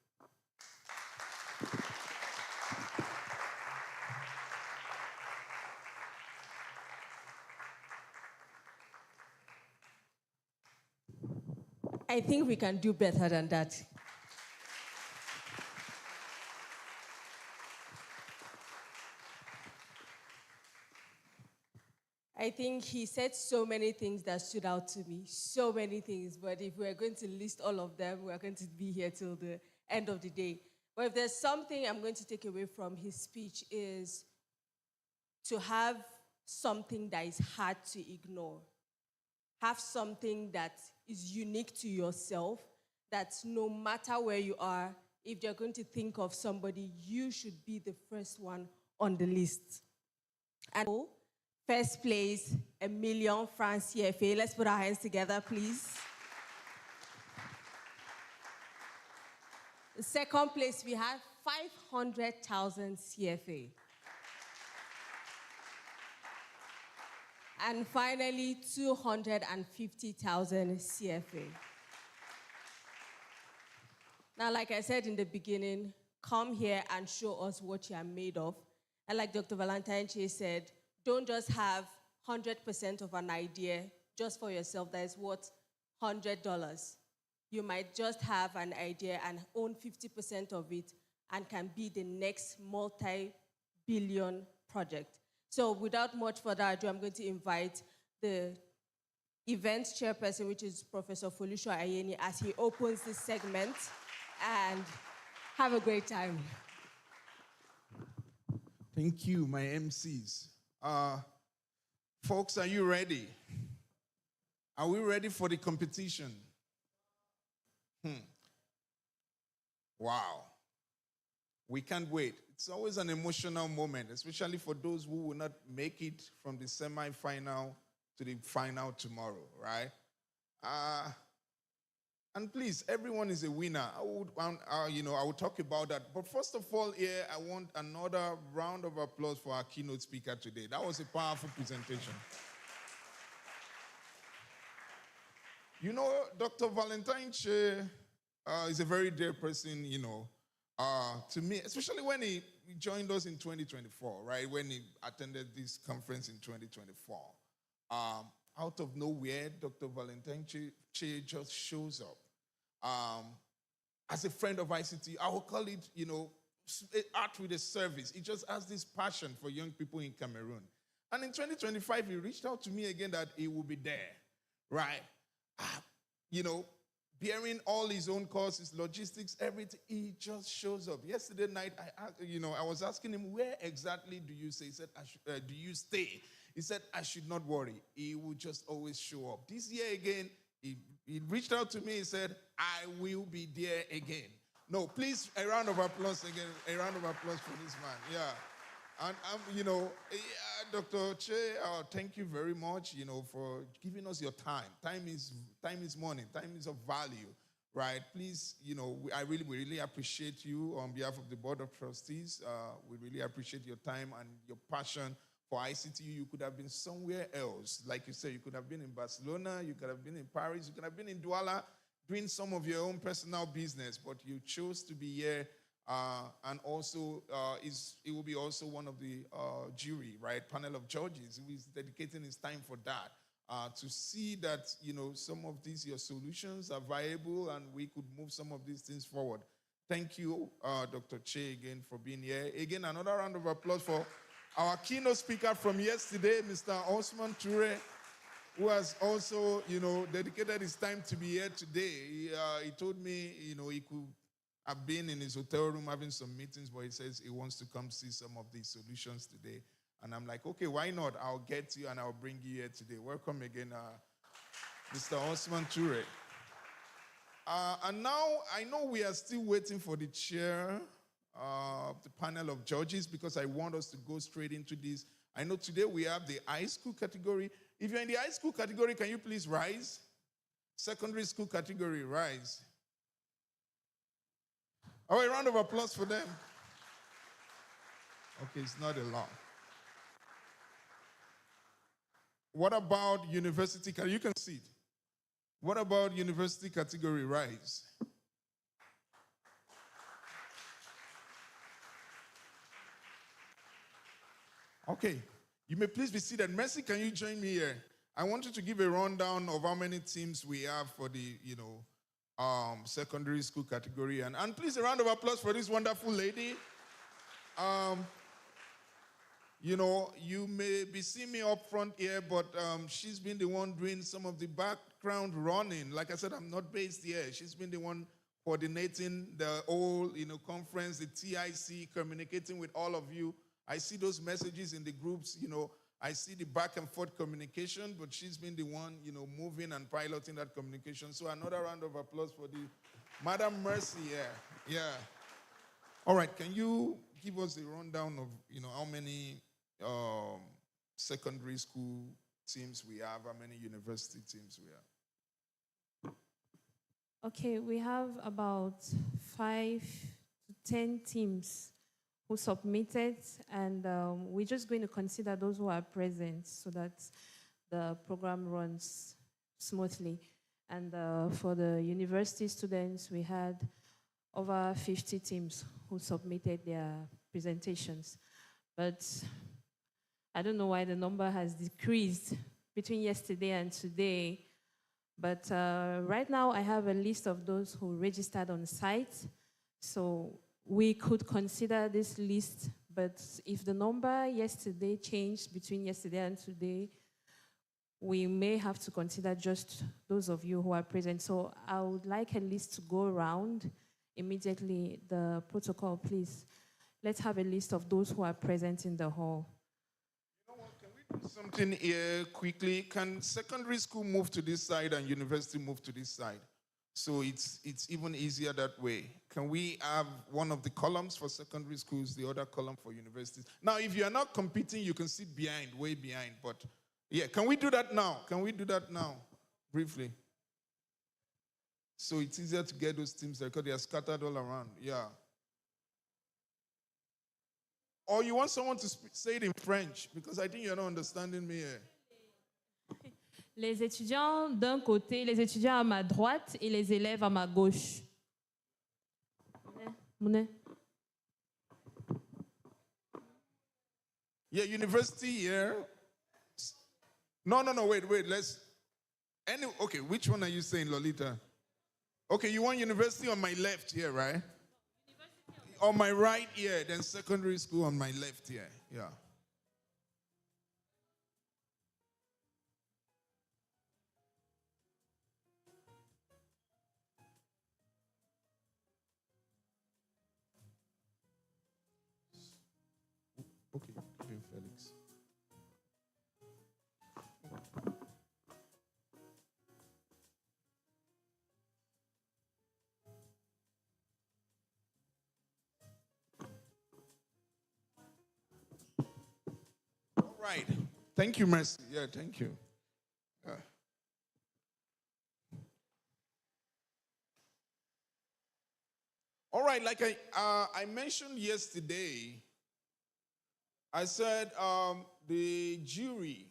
I think we can do better than that. I think he said so many things that stood out to me, so many things, but if we're going to list all of them, we're going to be here till the end of the day. But if there's something I'm going to take away from his speech, is to have something that is hard to ignore. Have something that is unique to yourself, that no matter where you are, if you're going to think of somebody, you should be the first one on the list. And first place, $1 million francs CFA. Let's put our hands together, please. The second place, we have 500,000 CFA. And finally, 250,000 CFA. Now, like I said in the beginning, come here and show us what you are made of. And like Dr. Valentine Che said, don't just have 100% of an idea just for yourself that is worth $100. You might just have an idea and own 50% of it and can be the next multi-billion project. So without much further ado, I'm going to invite the event chairperson, which is Professor Folusho Ayeni, as he opens this segment, and have a great time. Thank you, my MCs. Folks, are you ready? Are we ready for the competition? Wow. We can't wait. It's always an emotional moment, especially for those who will not make it from the semi-final to the final tomorrow, right? And please, everyone is a winner. I will talk about that. But first of all, here, I want another round of applause for our keynote speaker today. That was a powerful presentation. You know, Dr. Valentine Che is a very dear person, to me, especially when he joined us in 2024, right? When he attended this conference in 2024. Out of nowhere, Dr. Valentine Che just shows up. As a friend of ICT, I will call it, art with a service. He just has this passion for young people in Cameroon. And in 2025, he reached out to me again that he will be there, right? Bearing all his own costs, logistics, everything, he just shows up. Yesterday night, I was asking him, where exactly do you stay? He said, do you stay? He said, I should not worry. He will just always show up. This year again, he reached out to me. He said, I will be there again. No, please, a round of applause again. A round of applause for this man. Yeah. And, Dr. Che, thank you very much, for giving us your time. Time is money. Time is of value, right? Please, we really appreciate you on behalf of the Board of Trustees. We really appreciate your time and your passion for ICT. You could have been somewhere else. Like you said, you could have been in Barcelona, you could have been in Paris, you could have been in Douala doing some of your own personal business, but you chose to be here. And also, it will be also one of the jury, right, panel of judges who is dedicating his time for that, to see that, some of these, your solutions are viable and we could move some of these things forward. Thank you, Dr. Che, again, for being here. Again, another round of applause for our keynote speaker from yesterday, Mr. Osman Toure, who has also, dedicated his time to be here today. He told me, he could have been in his hotel room having some meetings, but he says he wants to come see some of these solutions today. And I'm like, okay, why not? I'll get you and I'll bring you here today. Welcome again, Mr. Osman Toure. And now I know we are still waiting for the chair of the panel of judges because I want us to go straight into this. I know today we have the high school category. If you're in the high school category, can you please rise? Secondary school category, rise. Oh, a round of applause for them. Okay, it's not a lot. What about university? You can see it. What about university category? Rise. Okay, you may please be seated. Mercy, can you join me here? I want you to give a rundown of how many teams we have for the, secondary school category. And please, a round of applause for this wonderful lady. You may be seeing me up front here, but she's been the one doing some of the background running. Like I said, I'm not based here. She's been the one coordinating the whole, conference, the TIC, communicating with all of you. I see those messages in the groups, I see the back and forth communication, but she's been the one, moving and piloting that communication. So another round of applause for the Madam Mercy here. Yeah. All right, can you give us a rundown of, how many secondary school teams we have, how many university teams we have? Okay, we have about 5 to 10 teams who submitted, and we're just going to consider those who are present so that the program runs smoothly. And for the university students, we had over 50 teams who submitted their presentations. But I don't know why the number has decreased between yesterday and today. But right now, I have a list of those who registered on site. So we could consider this list, but if the number yesterday changed between yesterday and today, we may have to consider just those of you who are present. So I would like a list to go around immediately. The protocol, please. Let's have a list of those who are present in the hall. You know what, can we do something here quickly? Can secondary school move to this side and university move to this side? So it's even easier that way. Can we have one of the columns for secondary schools, the other column for universities? Now, if you're not competing, you can sit behind, way behind. But yeah, can we do that now? Can we do that now, briefly? So it's easier to get those teams there because they are scattered all around. Yeah. Or you want someone to say it in French because I think you're not understanding me here. Les étudiants d'un côté, les étudiants à ma droite et les élèves à ma gauche. Moune. Yeah, university here. No, wait. Okay, which one are you saying, Lolita? Okay, you want university on my left here, right? On my right here, then secondary school on my left here. Yeah. Okay, Felix. All right. Thank you, Mercy. Yeah, thank you. All right, like I mentioned yesterday, I said the jury,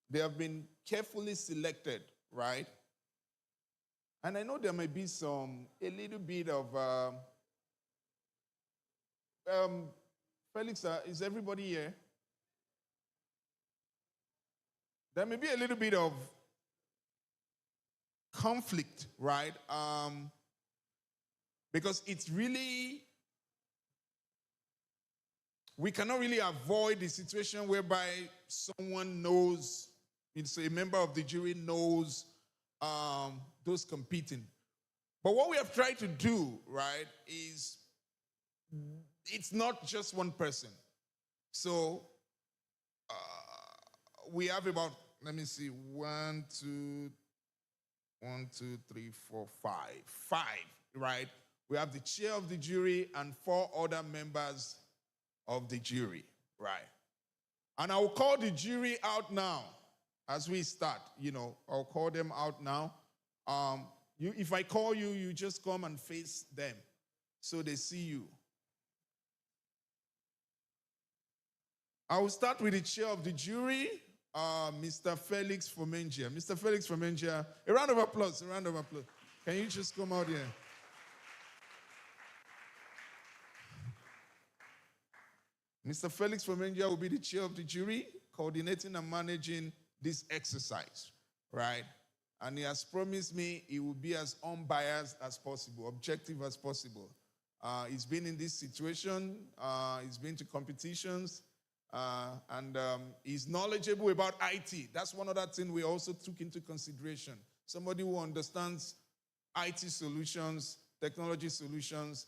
they have been carefully selected, right? And I know there may be a little bit of, Felix, is everybody here? There may be a little bit of conflict, right? Because it's really, we cannot really avoid the situation whereby someone knows, it's a member of the jury knows those competing. But what we have tried to do, right, is it's not just one person. So we have about, let me see, 1, 2, 3, 4, 5. 5, right? We have the chair of the jury and 4 other members of the jury, right? And I will call the jury out now as we start. I'll call them out now. If I call you, you just come and face them so they see you. I will start with the chair of the jury, Mr. Felix Fomengia. Mr. Felix Fomengia, a round of applause, a round of applause. Can you just come out here? Mr. Felix Fomengia will be the chair of the jury, coordinating and managing this exercise, right? And he has promised me he will be as unbiased as possible, objective as possible. He's been in this situation, he's been to competitions, and he's knowledgeable about IT. That's one other thing we also took into consideration. Somebody who understands IT solutions, technology solutions.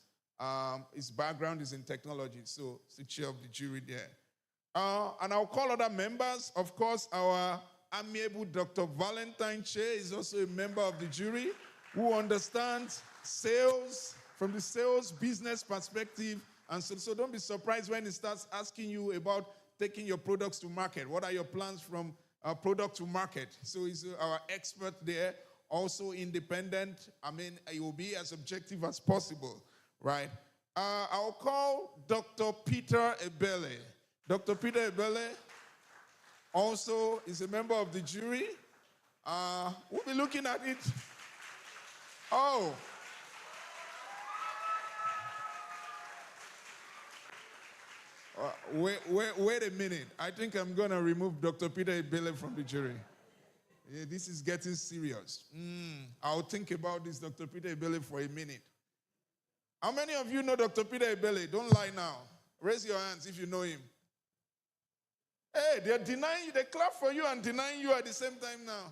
His background is in technology, so it's the chair of the jury there. And I'll call other members. Of course, our amiable Dr. Valentine Che is also a member of the jury who understands sales from the sales business perspective. And so don't be surprised when he starts asking you about taking your products to market. What are your plans from product to market? So he's our expert there, also independent. He will be as objective as possible. Right. I'll call Dr. Peter Ebele. Dr. Peter Ebele also is a member of the jury. We'll be looking at it. Oh. Wait a minute. I think I'm going to remove Dr. Peter Ebele from the jury. Yeah, this is getting serious. I'll think about this, Dr. Peter Ebele, for a minute. How many of you know Dr. Peter Ebele? Don't lie now. Raise your hands if you know him. Hey, they're denying you. They clap for you and denying you at the same time now.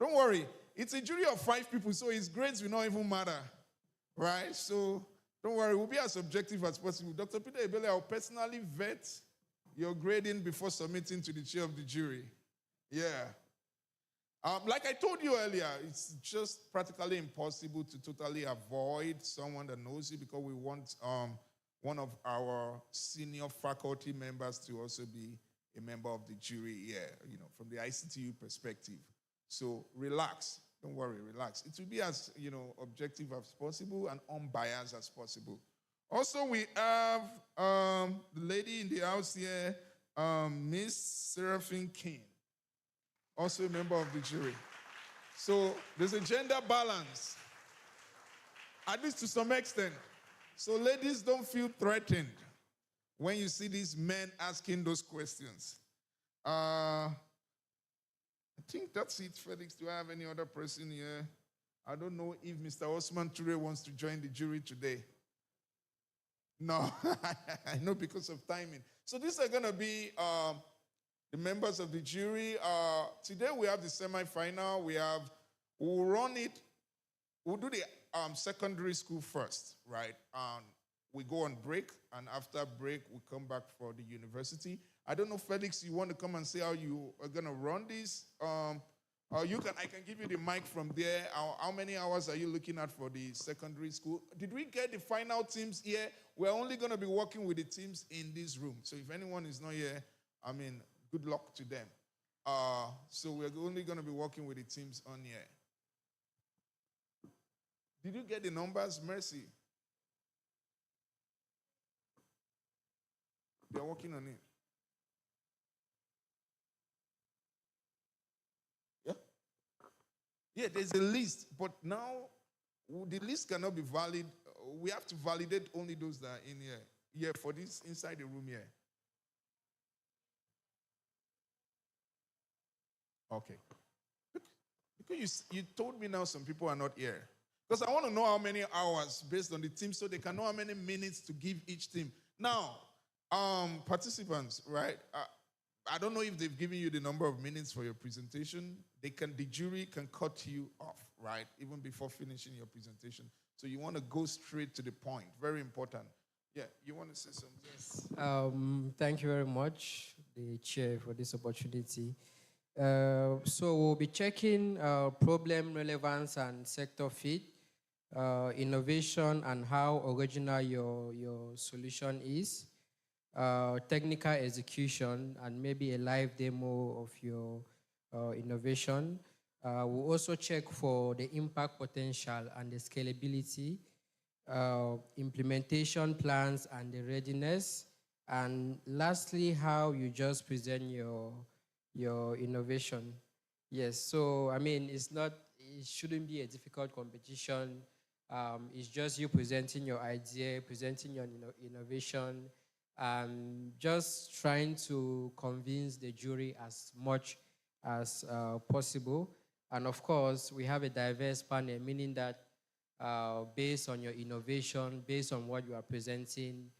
Don't worry. It's a jury of 5 people, so his grades will not even matter. Right? So don't worry. We'll be as objective as possible. Dr. Peter Ebele, I'll personally vet your grading before submitting to the chair of the jury. Yeah. Like I told you earlier, it's just practically impossible to totally avoid someone that knows you because we want one of our senior faculty members to also be a member of the jury here, from the ICTU perspective. So relax, don't worry, relax. It will be as, objective as possible and unbiased as possible. Also, we have the lady in the house here, Miss Seraphine King, also a member of the jury. So there's a gender balance, at least to some extent. So ladies, don't feel threatened when you see these men asking those questions. I think that's it, Felix. Do I have any other person here? I don't know if Mr. Osman Ture wants to join the jury today. No, I know because of timing. So these are going to be the members of the jury. Today we have the semi-final. We'll run it. We'll do the secondary school first, right? We go on break, and after break, we come back for the university. I don't know, Felix, you want to come and say how you are going to run this? I can give you the mic from there. How many hours are you looking at for the secondary school? Did we get the final teams here? We're only going to be working with the teams in this room. So if anyone is not here, good luck to them. So we're only going to be working with the teams on here. Did you get the numbers? Mercy. They're working on it. Yeah? Yeah, there's a list, but now the list cannot be valid. We have to validate only those that are in here. Yeah, for this inside the room here. Okay. Because you told me now some people are not here. Because I want to know how many hours based on the team so they can know how many minutes to give each team. Now, participants, right? I don't know if they've given you the number of minutes for your presentation. The jury can cut you off, right? Even before finishing your presentation. So you want to go straight to the point. Very important. Yeah, you want to say something? Yes. Thank you very much, the chair, for this opportunity. So we'll be checking problem relevance and sector fit, innovation and how original your solution is, technical execution, and maybe a live demo of your innovation. We'll also check for the impact potential and the scalability, implementation plans and the readiness, and lastly, how you just present your innovation. Yes, so it shouldn't be a difficult competition. It's just you presenting your idea, presenting your innovation, just trying to convince the jury as much as possible. And of course, we have a diverse panel, meaning that based on your innovation, based on what you are presenting,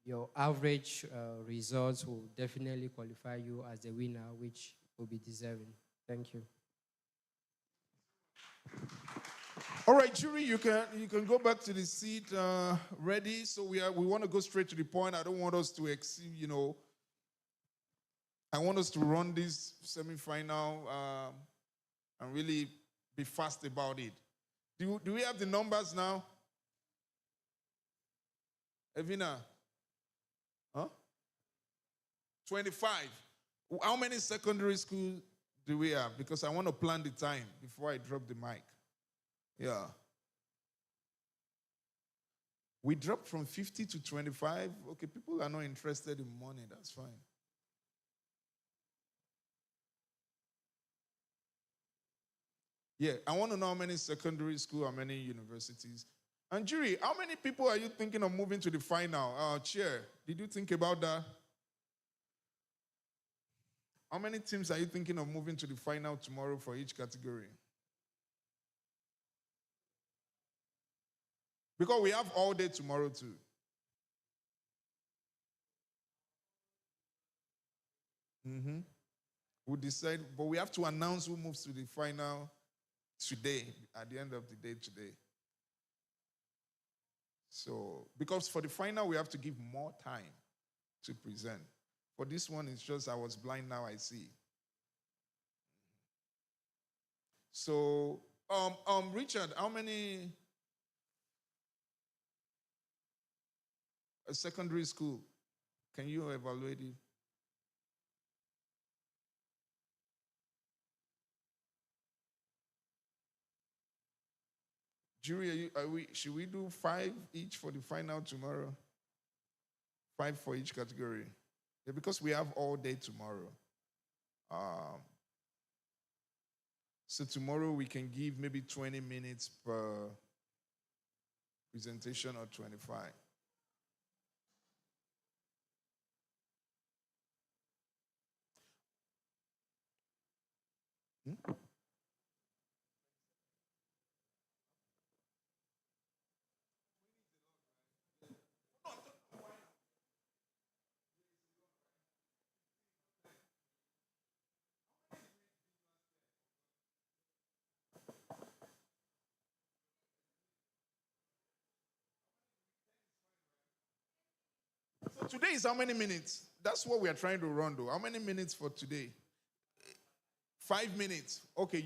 your average results will definitely qualify you as the winner, which will be deserving. Thank you. All right, jury, you can go back to the seat ready. So we want to go straight to the point. I don't want us to exceed, I want us to run this semi-final and really be fast about it. Do we have the numbers now? Evina? Huh? 25. How many secondary schools do we have? Because I want to plan the time before I drop the mic. Yeah. We dropped from 50 to 25. Okay, people are not interested in money. That's fine. Yeah, I want to know how many secondary schools, how many universities. And jury, how many people are you thinking of moving to the final? Chair, did you think about that? How many teams are you thinking of moving to the final tomorrow for each category? Because we have all day tomorrow too. We'll decide, but we have to announce who moves to the final today, at the end of the day today. So, because for the final, we have to give more time to present. For this one, it's just I was blind, now I see. So, Richard, how many secondary school can you evaluate it? Jury, should we do 5 each for the final tomorrow? 5 for each category. Yeah, because we have all day tomorrow. So tomorrow we can give maybe 20 minutes per presentation or 25. So today is how many minutes? That's what we are trying to run though. How many minutes for today? 5 minutes. Okay,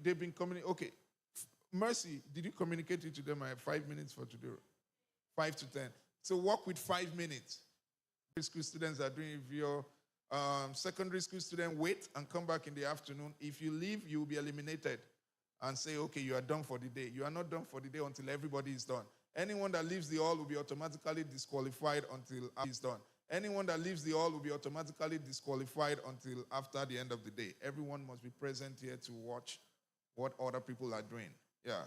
they've been communicating. Okay. Mercy, did you communicate it to them? I have 5 minutes for today. 5 to 10. So work with 5 minutes. School students are doing. If you're secondary school student, wait and come back in the afternoon. If you leave, you will be eliminated and say, okay, you are done for the day. You are not done for the day until everybody is done. Anyone that leaves the hall will be automatically disqualified until it's done. Anyone that leaves the hall will be automatically disqualified until after the end of the day. Everyone must be present here to watch what other people are doing. Yeah.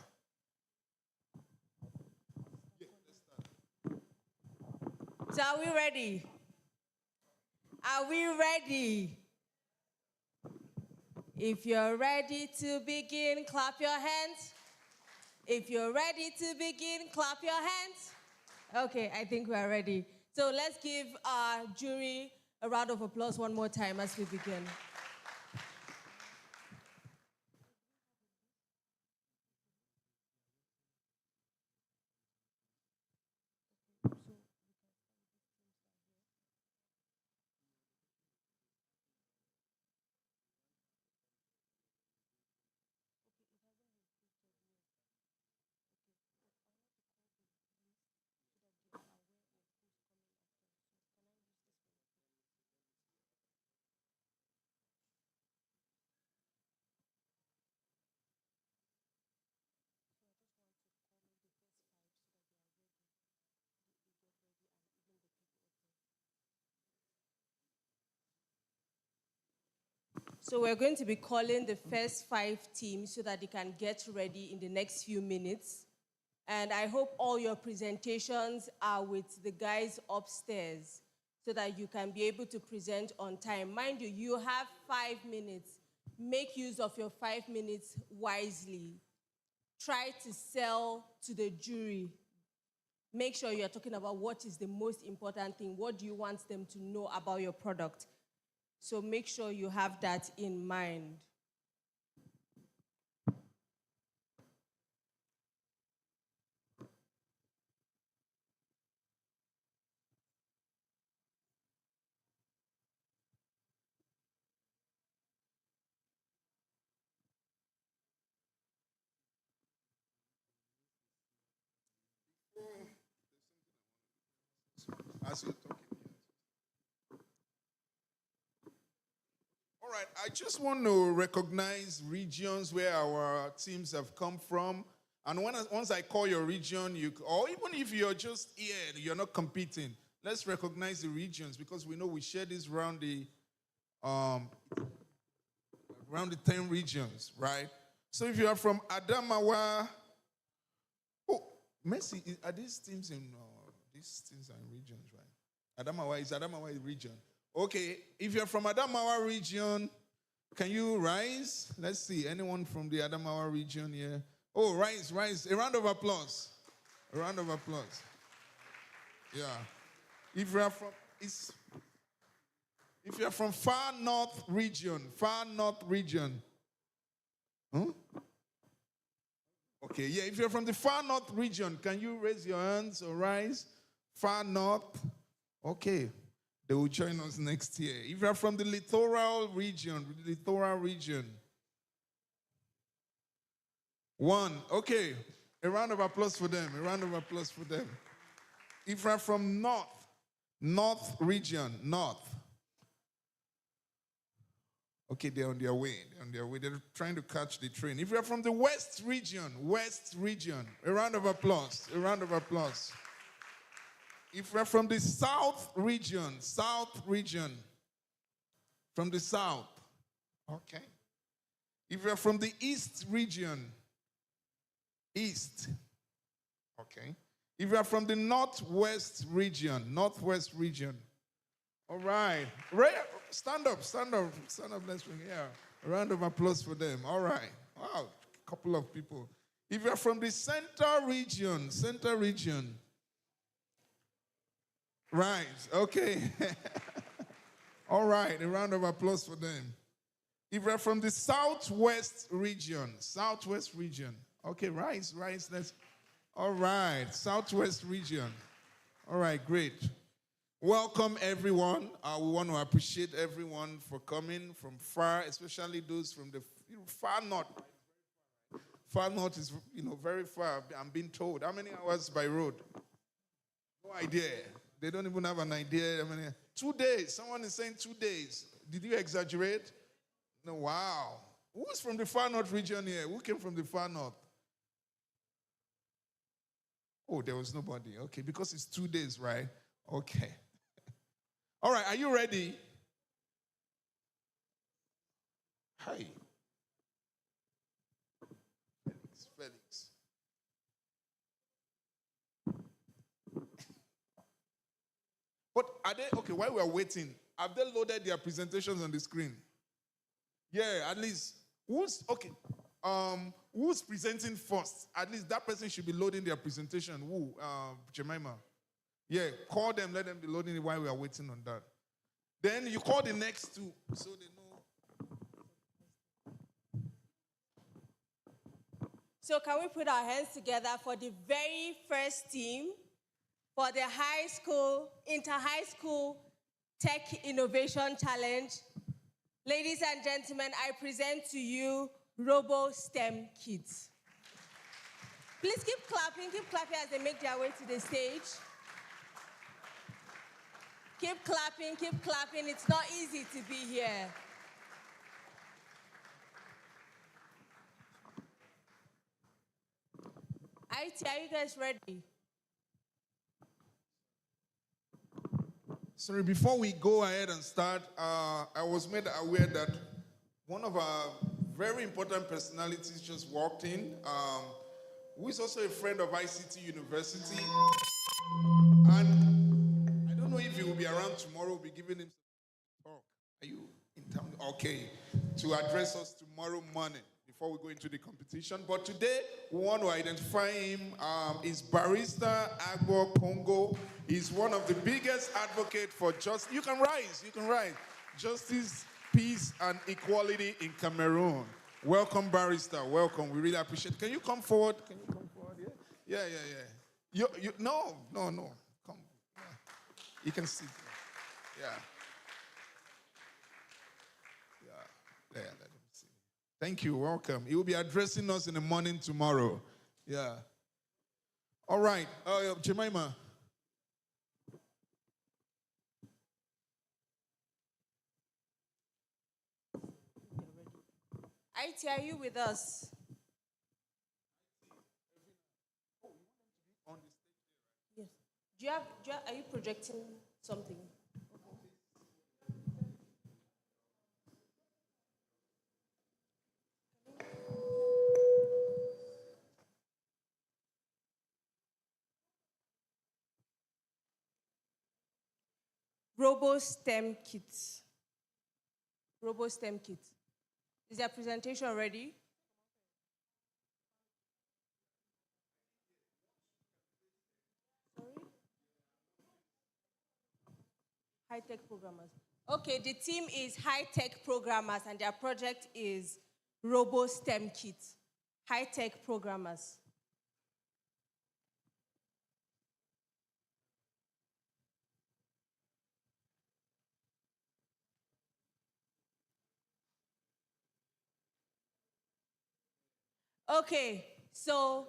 So are we ready? Are we ready? If you're ready to begin, clap your hands. If you're ready to begin, clap your hands. Okay, I think we are ready. So let's give our jury a round of applause one more time as we begin. So we're going to be calling the first 5 teams so that they can get ready in the next few minutes. And I hope all your presentations are with the guys upstairs so that you can be able to present on time. Mind you, you have 5 minutes. Make use of your 5 minutes wisely. Try to sell to the jury. Make sure you're talking about what is the most important thing. What do you want them to know about your product? So make sure you have that in mind. As you're talking. All right, I just want to recognize regions where our teams have come from. And once I call your region, or even if you're just here, you're not competing, let's recognize the regions because we know we share this around the 10 regions, right? So if you are from Adamawa, Messi, are these teams in regions, right? Adamawa a region? Okay, if you're from Adamawa region, can you rise? Let's see, anyone from the Adamawa region here? Oh, rise. A round of applause. A round of applause. Yeah. If you're from far north region. Huh? Okay, yeah, if you're from the far north region, can you raise your hands or rise? Far north. Okay. They will join us next year. If you're from the littoral region. One. Okay. A round of applause for them. A round of applause for them. If we're from North region, North. Okay, they're on their way. They're on their way. They're trying to catch the train. If you're from the West region, a round of applause. A round of applause. If we're from the South region, from the South, okay. If you're from the East region, East, okay. If you're from the Northwest region, all right. Stand up, let's bring it. Yeah. A round of applause for them. All right. Wow, a couple of people. If you're from the center region, right, okay. All right, a round of applause for them. If you're from the southwest region, okay, rise, let's, all right, southwest region. All right, great. Welcome, everyone. We want to appreciate everyone for coming from far, especially those from the far north. Far north is, very far. I'm being told. How many hours by road? No idea. They don't even have an idea. 2 days. Someone is saying 2 days. Did you exaggerate? No, wow. Who's from the far north region here? Who came from the far north? Oh, there was nobody. Okay, because it's 2 days, right? Okay. All right, are you ready? Hi. Felix. But are they, okay, while we are waiting, have they loaded their presentations on the screen? Yeah, at least. Who's presenting first? At least that person should be loading their presentation. Who? Jemima. Yeah, call them, let them be loading it while we are waiting on that. Then you call the next two so they know. So can we put our hands together for the very first team for the inter-high school tech innovation challenge? Ladies and gentlemen, I present to you Robo STEM Kids. Please keep clapping as they make their way to the stage. Keep clapping. It's not easy to be here. Ict, are you guys ready? Sorry, before we go ahead and start, I was made aware that one of our very important personalities just walked in, who is also a friend of ICT University. And I don't know if he will be around tomorrow. We'll be giving him some talk. Are you in town? Okay. To address us tomorrow morning before we go into the competition. But today, we want to identify him. Is Barrister Agbo Congo. He's one of the biggest advocates for justice. You can rise. Justice, peace, and equality in Cameroon. Welcome, Barrister. Welcome. We really appreciate it. Can you come forward? Yeah. No. Come. Yeah. You can sit. Yeah. There, let him see. Thank you. Welcome. He will be addressing us in the morning tomorrow. Yeah. All right. Jemima. Ict, are you with us? Yes. Are you projecting something? Robo STEM Kits. Is their presentation ready? Sorry? High-tech programmers. Okay, the team is high-tech programmers and their project is Robo STEM Kit. High-tech programmers. Okay, so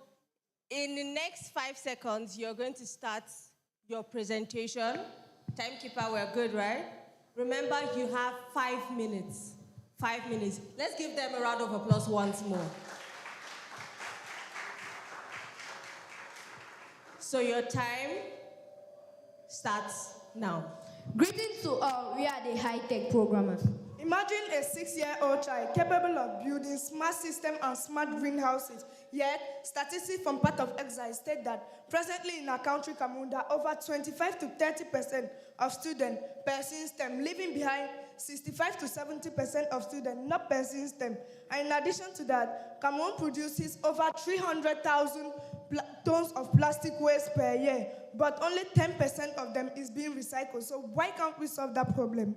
in the next 5 seconds, you're going to start your presentation. Timekeeper, we're good, right? Remember, you have 5 minutes. 5 minutes. Let's give them a round of applause once more. So your time starts now. Greetings to all, we are the high-tech programmers. Imagine a 6-year-old child capable of building smart systems and smart greenhouses. Yet, statistics from part of Exile state that presently in our country, Cameroon, there are over 25 to 30% of students pursuing STEM, leaving behind 65 to 70% of students not pursuing STEM. And in addition to that, Cameroon produces over 300,000 tons of plastic waste per year, but only 10% of them is being recycled. So why can't we solve that problem?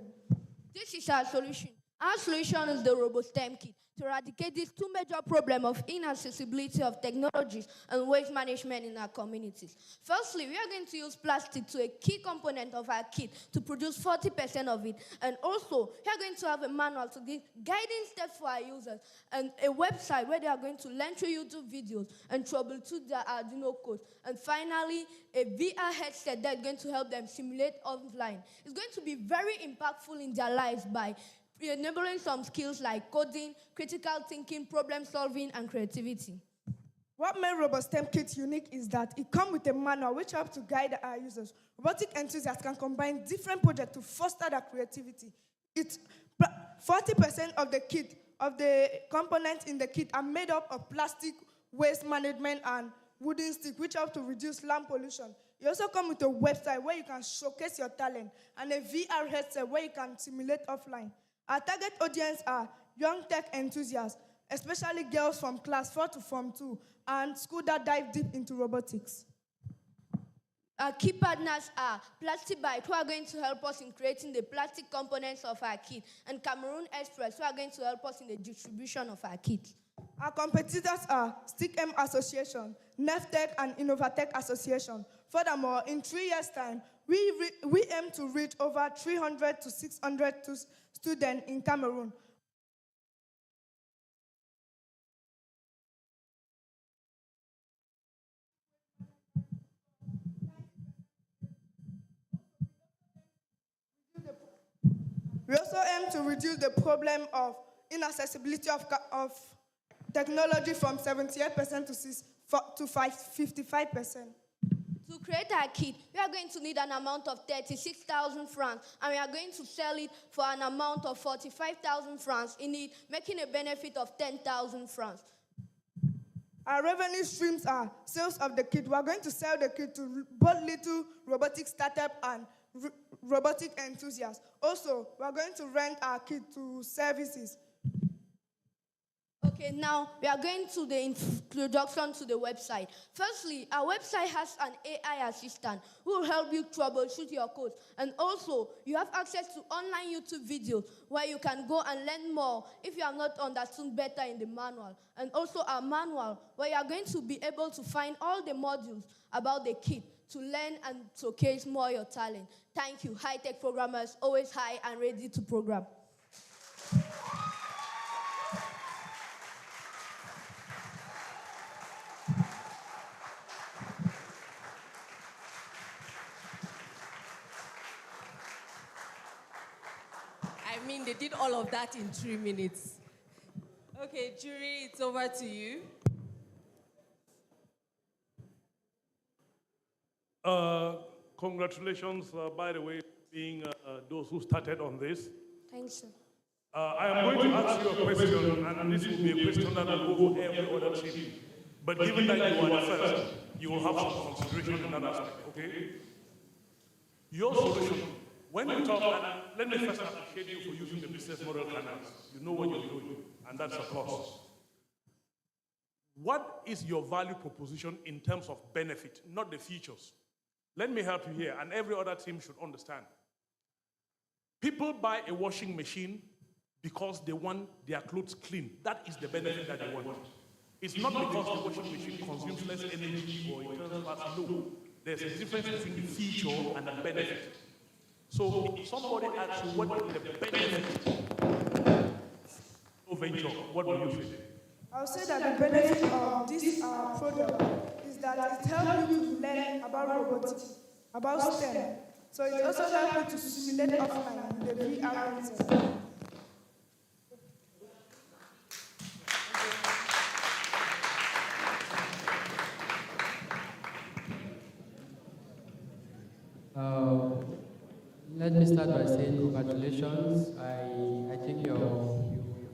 This is our solution. Our solution is the RoboSTEM kit to eradicate these two major problems of inaccessibility of technologies and waste management in our communities. Firstly, we are going to use plastic to a key component of our kit to produce 40% of it. And also, we are going to have a manual to give guiding steps for our users and a website where they are going to learn through YouTube videos and troubleshoot their Arduino code. And finally, a VR headset that is going to help them simulate offline. It's going to be very impactful in their lives by enabling some skills like coding, critical thinking, problem solving, and creativity. What made RoboSTEM Kit unique is that it comes with a manual which helps to guide our users. Robotic enthusiasts can combine different projects to foster their creativity. 40% of the kit, of the components in the kit are made up of plastic waste management and wooden stick, which help to reduce land pollution. You also come with a website where you can showcase your talent and a VR headset where you can simulate offline. Our target audience are young tech enthusiasts, especially girls from class 4 to Form 2, and schools that dive deep into robotics. Our key partners are Plastic Byte, who are going to help us in creating the plastic components of our kit, and Cameroon Express, who are going to help us in the distribution of our kit. Our competitors are StickM Association, NEFTech, and Innovatech Association. Furthermore, in 3 years' time, we aim to reach over 300 to 600 students in Cameroon. We also aim to reduce the problem of inaccessibility of technology from 78% to 55%. To create our kit, we are going to need an amount of 36,000 francs, and we are going to sell it for an amount of 45,000 francs in it, making a benefit of 10,000 francs. Our revenue streams are sales of the kit. We are going to sell the kit to both little robotic startup and robotic enthusiasts. Also, we are going to rent our kit to services. Okay, now we are going to the introduction to the website. Firstly, our website has an AI assistant who will help you troubleshoot your code. And also, you have access to online YouTube videos where you can go and learn more if you have not understood better in the manual. And also our manual where you are going to be able to find all the modules about the kit to learn and showcase more your talent. Thank you, high-tech programmers, always high and ready to program. I mean, they did all of that in 3 minutes. Okay, jury, it's over to you. Congratulations, by the way, being those who started on this. Thanks, sir. I am going to ask you a question, and this will be a question that will go for every other team. But given that you are the first, you will have some consideration in that aspect, okay? Your solution, when you talk, and let me first appreciate you for using the business model canvas. You know what you're doing, and that's a plus. What is your value proposition in terms of benefit, not the features? Let me help you here, and every other team should understand. People buy a washing machine because they want their clothes clean. That is the benefit that they want. It's not because the washing machine consumes less energy or it turns fast. No. There's a difference between the feature and the benefit. So if somebody asks you what is the benefit of venture, what will you say? I would say that the benefit of this product is that it helps you to learn about robotics, about STEM. So it also helps you to simulate offline with the VR headset. Uh, Let me start by saying congratulations. I think you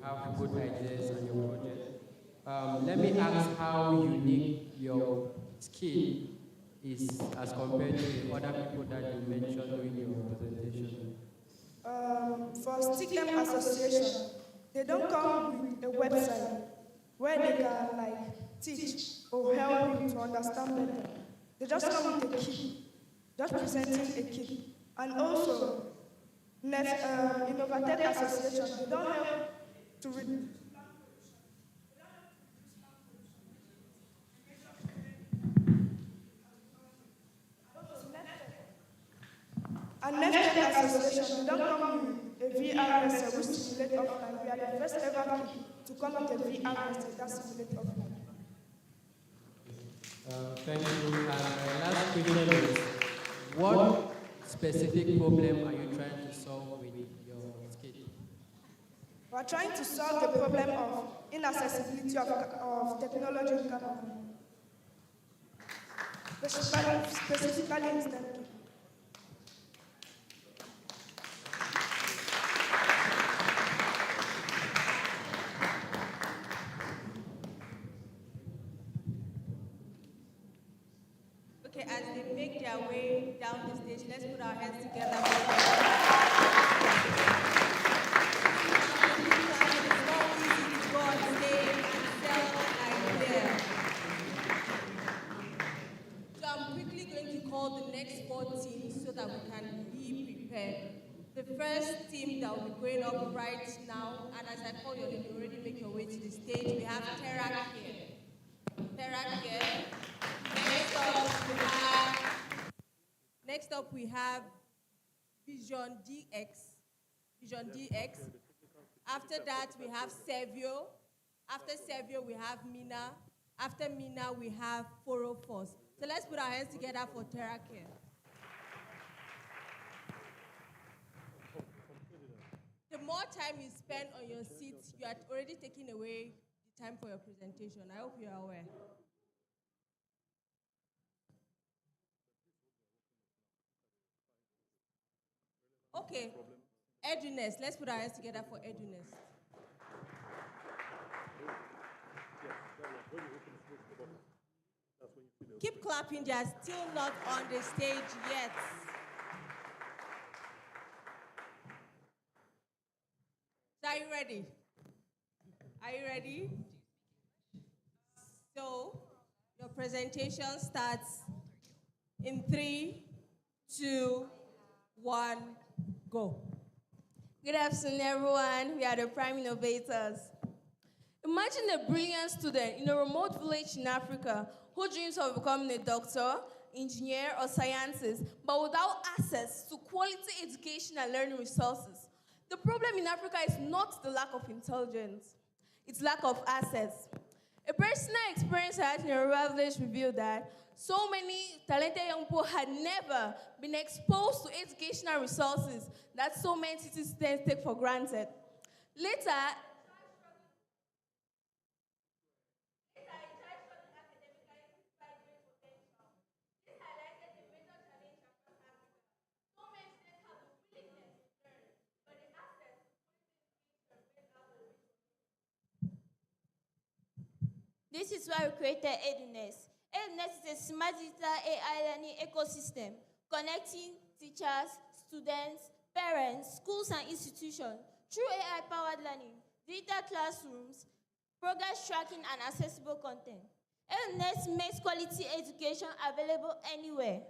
have good ideas on your project. Let me ask how unique your skill is as compared to the other people that you mentioned during your presentation. For STEM Association, they don't come with a website where they can teach or help you to understand better. They just come with a kit, just presenting a kit. And also, Innovatech Association, they don't help to read. And NEFTEC Association, they don't come with a VR headset which simulate offline. We are the first ever to come with a VR headset that simulate offline. Thank you. And my last question is, what specific problem are you trying to solve with your skill? We are trying to solve the problem of inaccessibility of technology in Cameroon, specifically in STEM. Okay, as they make their way down the stage, let's put our hands together. It's not easy to go on stage and sell ideas. So I'm quickly going to call the next 4 teams so that we can be prepared. The first team that will be going up right now, and as I call your name, you already make your way to the stage. We have Terak here. Terak here. Next up, we have Vision DX. Vision DX. After that, we have Servio. After Servio, we have Mina. After Mina, we have Force. So let's put our hands together for TerraCare. The more time you spend on your seat, you are already taking away the time for your presentation. I hope you are aware. Okay, Eduness. Let's put our hands together for Eduness. Keep clapping, they are still not on the stage yet. So are you ready? Are you ready? So, your presentation starts in 3, 2, 1, go. Good afternoon, everyone. We are the Prime Innovators. Imagine a brilliant student in a remote village in Africa who dreams of becoming a doctor, engineer, or scientist, but without access to quality education and learning resources. The problem in Africa is not the lack of intelligence, it's lack of access. A personal experience I had in a rural village revealed that so many talented young people had never been exposed to educational resources that so many citizens take for granted. Later, this is why we created Eduness. Eduness is a smart digital AI learning ecosystem connecting teachers, students, parents, schools, and institutions through AI-powered learning, digital classrooms, progress tracking, and accessible content. Eduness makes quality education available anywhere.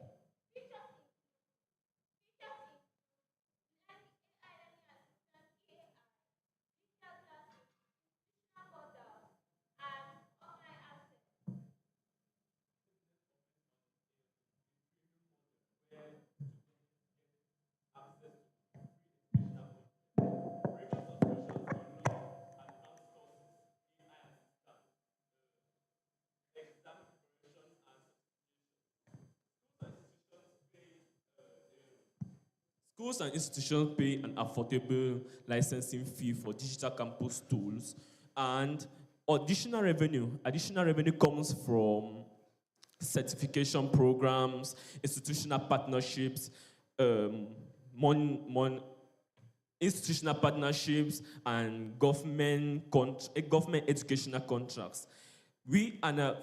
Schools and institutions pay an affordable licensing fee for digital campus tools, and additional revenue comes from certification programs, institutional partnerships, institutional partnerships, and government educational contracts.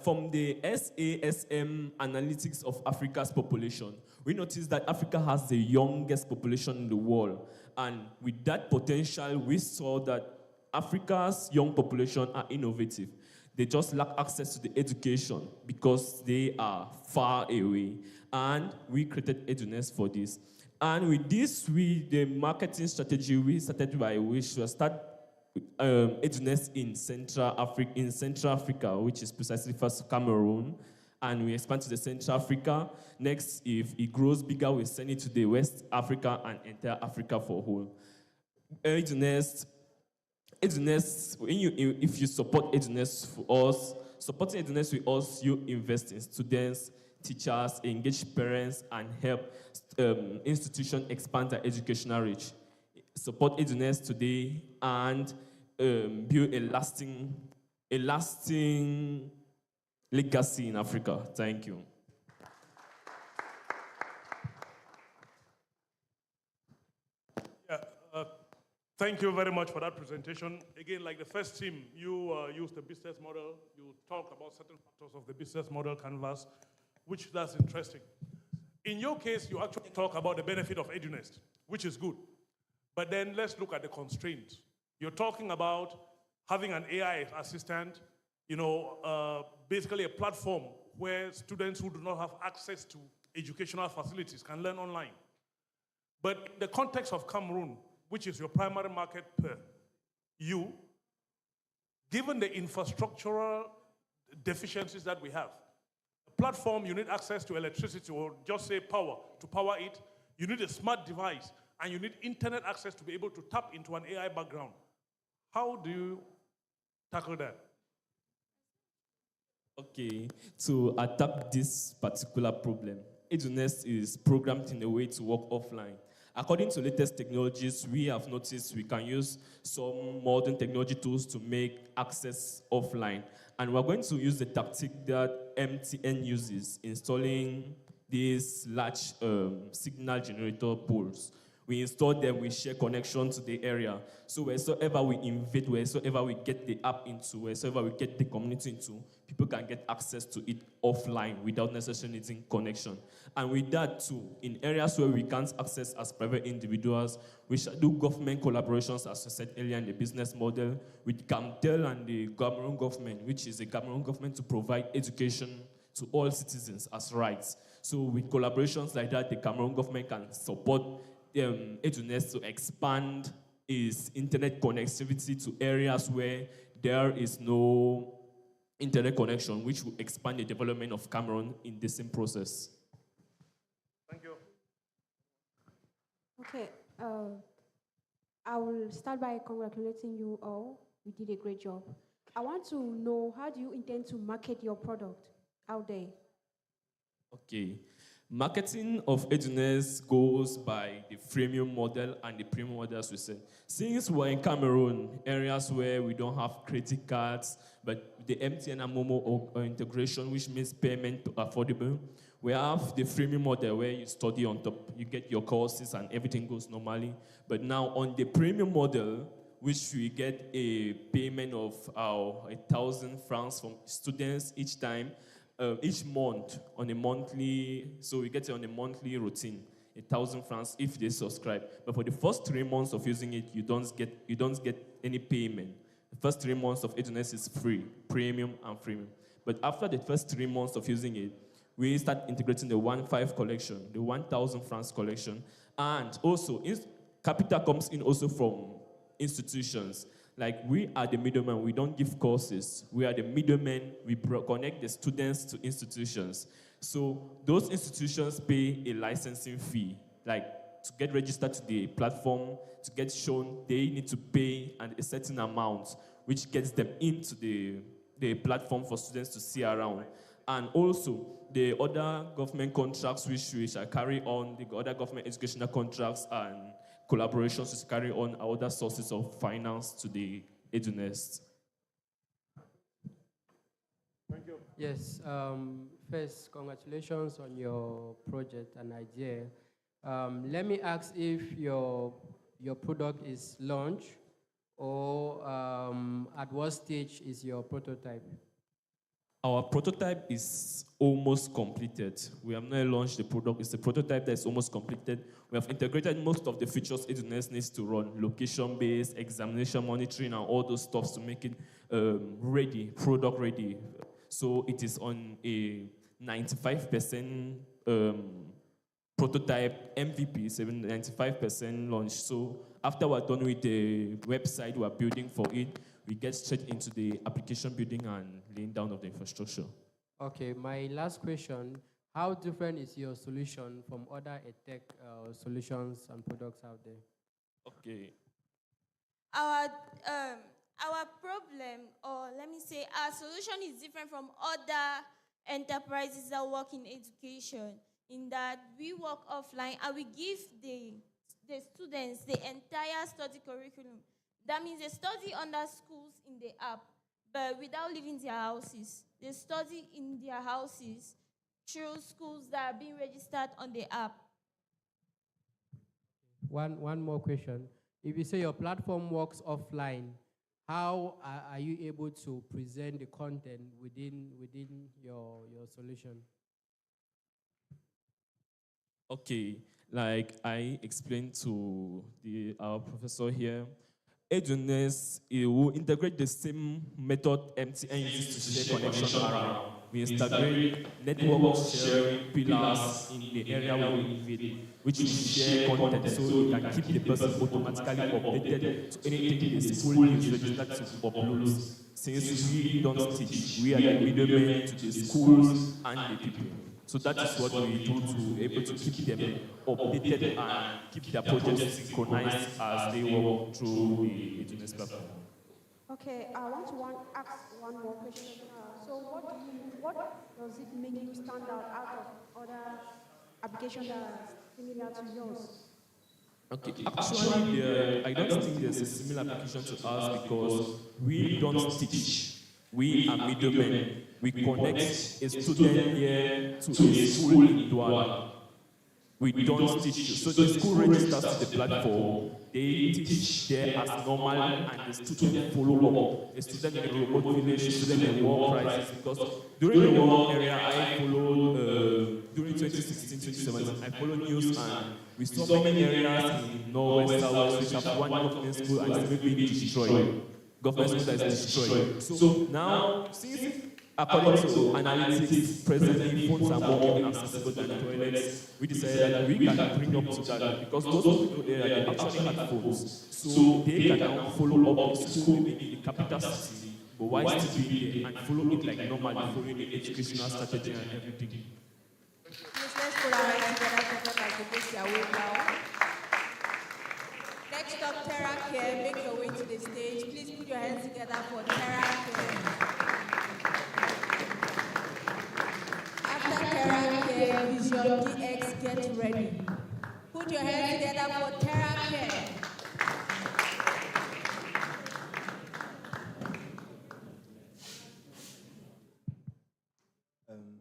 From the SASM analytics of Africa's population, we noticed that Africa has the youngest population in the world. And with that potential, we saw that Africa's young population are innovative. They just lack access to the education because they are far away. And we created Edunest for this. And with this, the marketing strategy we started by which we start Edunest in Central Africa, which is precisely first Cameroon, and we expand to the Central Africa. Next, if it grows bigger, we send it to the West Africa and entire Africa for whole. Edunest, if you support Edunest for us, supporting Edunest with us, you invest in students, teachers, engage parents, and help institutions expand their educational reach. Support Edunest today and build a lasting legacy in Africa. Thank you. Yeah, thank you very much for that presentation. Again, like the first team, you used the business model. You talked about certain factors of the business model canvas, which that's interesting. In your case, you actually talk about the benefit of Edunest, which is good. But then let's look at the constraints. You're talking about having an AI assistant, basically a platform where students who do not have access to educational facilities can learn online. But in the context of Cameroon, which is your primary market per you, given the infrastructural deficiencies that we have, a platform, you need access to electricity or just say power to power it. You need a smart device and you need internet access to be able to tap into an AI background. How do you tackle that? Okay, to attack this particular problem, Edunest is programmed in a way to work offline. According to latest technologies, we have noticed we can use some modern technology tools to make access offline. And we're going to use the tactic that MTN uses, installing these large signal generator poles. We install them, we share connection to the area. So wheresoever we invade, wheresoever we get the app into, wheresoever we get the community into, people can get access to it offline without necessarily needing connection. And with that too, in areas where we can't access as private individuals, we shall do government collaborations, as I said earlier in the business model, with Camtel and the Cameroon government, which is the Cameroon government to provide education to all citizens as rights. So with collaborations like that, the Cameroon government can support Edunest to expand its internet connectivity to areas where there is no internet connection, which will expand the development of Cameroon in the same process. Thank you. Okay, I will start by congratulating you all. You did a great job. I want to know, how do you intend to market your product out there? Okay. Marketing of Edunest goes by the freemium model and the premium model, as we said. Since we're in Cameroon, areas where we don't have credit cards, but the MTN and Momo integration, which makes payment affordable, we have the freemium model where you study on top, you get your courses and everything goes normally. But now on the premium model, which we get a payment of 1,000 francs from students each time, each month on a monthly, so we get it on a monthly routine, 1,000 francs if they subscribe. But for the first 3 months of using it, you don't get any payment. The first 3 months of Edunest is free, premium and freemium. But after the first 3 months of using it, we start integrating the 1,500 collection, the 1,000 francs collection, and also capital comes in also from institutions. Like, we are the middleman, we don't give courses. We are the middlemen, we connect the students to institutions. So those institutions pay a licensing fee. Like, to get registered to the platform, to get shown, they need to pay a certain amount, which gets them into the platform for students to see around. And also, the other government contracts which we shall carry on, the other government educational contracts and collaborations to carry on are other sources of finance to the EduNest. Thank you. Yes, first, congratulations on your project and idea. Let me ask if your product is launched or at what stage is your prototype? Our prototype is almost completed. We have not launched the product. It's a prototype that's almost completed. We have integrated most of the features EduNest needs to run, location-based, examination monitoring, and all those stuff to make it ready, product ready. So it is on a 95% prototype MVP, 95% launch. So after we're done with the website we're building for it, we get straight into the application building and laying down of the infrastructure. Okay, my last question, how different is your solution from other edtech solutions and products out there? Okay. Our problem, or let me say, our solution is different from other enterprises that work in education, in that we work offline and we give the students the entire study curriculum. That means they study under schools in the app, but without leaving their houses. They study in their houses through schools that are being registered on the app. One more question. If you say your platform works offline, how are you able to present the content within your solution? Okay, like I explained to our professor here, EduNest, it will integrate the same method MTN uses to share connection around. We integrate network sharing pillars in the area we live in, which will share content so you can keep the person automatically updated to anything the school is registered to upload. Since we don't teach, we are the middlemen to the schools and the people. So that is what we do to be able to keep them updated and keep their projects synchronized as they work through the EduNest platform. Okay, I want to ask one more question. So what does it make you stand out of other applications that are similar to yours? Okay, actually, I don't think there's a similar application to us because we don't teach. We are middlemen. We connect a student here to a school in Douala. We don't teach you. So the school registers to the platform, they teach there as normal, and the student follow up. A student in a remote village, a student in a war crisis, because during the war area, I followed, during 2016, 2017, I followed news, and we saw many areas in Northwest, Southwest, which have one government school and it's being destroyed. Government school that is destroyed. So now, since according to analytics, presently phones are more inaccessible than toilets, we decided that we can bring up to that because those people they actually had phones. So they can now follow up the school in the capital city, but why still be there and follow it like normal, following the educational strategy and everything. Please, let's put our hands together for them as they make their way down. Next up, Terra Care, make your way to the stage. Please put your hands together for Terra Care. After Terra Care, Vision DX, get ready. Put your hands together for Terra Care.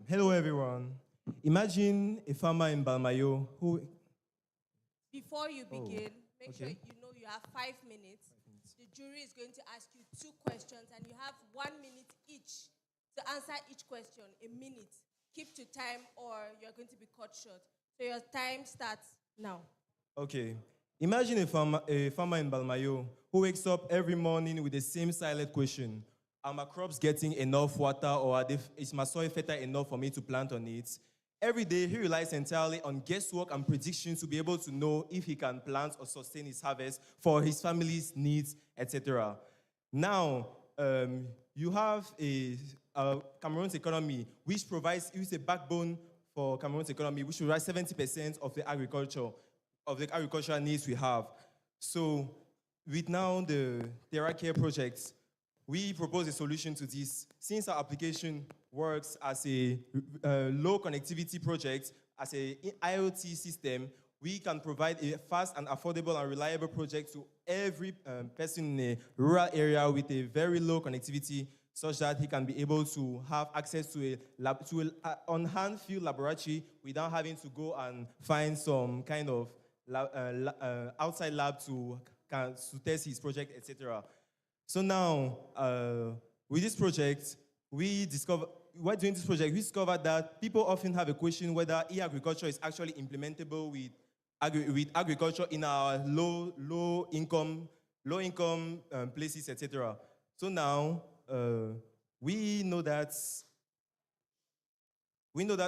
Hello, everyone. Imagine a farmer in Balmayo who... Before you begin, make sure you know you have 5 minutes. The jury is going to ask you 2 questions, and you have 1 minute each to answer each question. A minute. Keep to time, or you're going to be cut short. So your time starts now. Okay. Imagine a farmer in Balmayo who wakes up every morning with the same silent question. Are my crops getting enough water, or is my soil fertile enough for me to plant on it? Every day, he relies entirely on guesswork and predictions to be able to know if he can plant or sustain his harvest for his family's needs, etc. Now, you have Cameroon's economy, which is a backbone for Cameroon's economy, which provides 70% of the agricultural needs we have. So, with now the Terra Care project, we propose a solution to this. Since our application works as a low connectivity project, as a IoT system, we can provide a fast and affordable and reliable project to every person in a rural area with a very low connectivity, such that he can be able to have access to an on-hand field laboratory without having to go and find some kind of outside lab to test his project, etc. So now, with this project, while doing this project, we discovered that people often have a question whether e-agriculture is actually implementable with agriculture in our low income places, etc. So now, we know that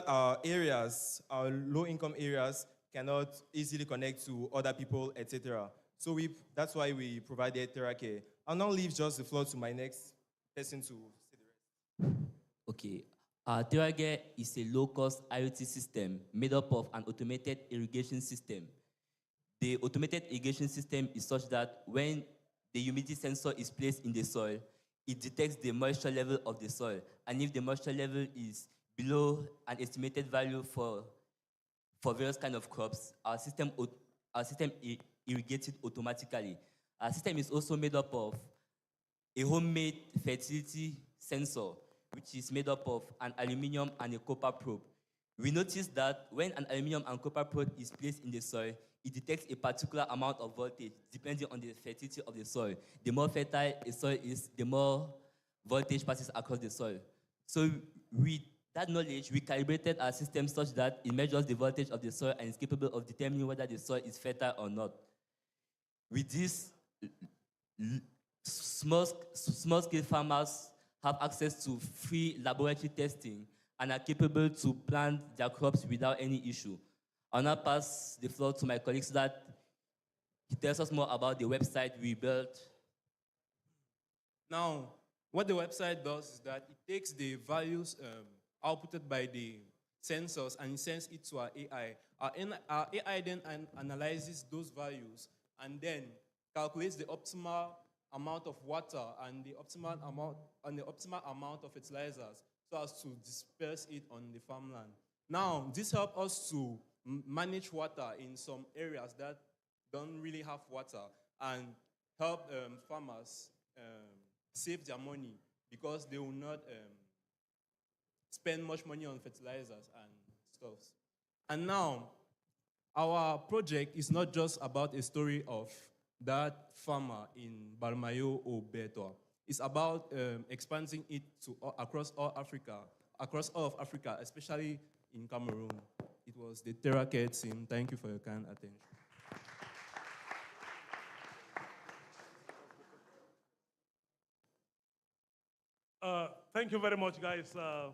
our low income areas, cannot easily connect to other people, etc. So that's why we provided TerraCare. I'll now leave just the floor to my next person to say the rest. Okay. TerraCare is a low-cost IoT system made up of an automated irrigation system. The automated irrigation system is such that when the humidity sensor is placed in the soil, it detects the moisture level of the soil. And if the moisture level is below an estimated value for various kind of crops, our system irrigates it automatically. Our system is also made up of a homemade fertility sensor, which is made up of an aluminum and a copper probe. We noticed that when an aluminum and copper probe is placed in the soil, it detects a particular amount of voltage depending on the fertility of the soil. The more fertile a soil is, the more voltage passes across the soil. So with that knowledge, we calibrated our system such that it measures the voltage of the soil and is capable of determining whether the soil is fertile or not. With this, small-scale farmers have access to free laboratory testing and are capable to plant their crops without any issue. I'll now pass the floor to my colleague so that he tells us more about the website we built. Now, what the website does is that it takes the values outputted by the sensors and it sends it to our AI. Our AI then analyzes those values and then calculates the optimal amount of water and the optimal amount of fertilizers so as to disperse it on the farmland. Now, this helps us to manage water in some areas that don't really have water and help farmers save their money because they will not spend much money on fertilizers and stuff. And now, our project is not just about a story of that farmer in Balmayo or Beto. It's about expanding it to across all of Africa, especially in Cameroon. It was the TerraCare team. Thank you for your kind attention. Thank you very much, guys. A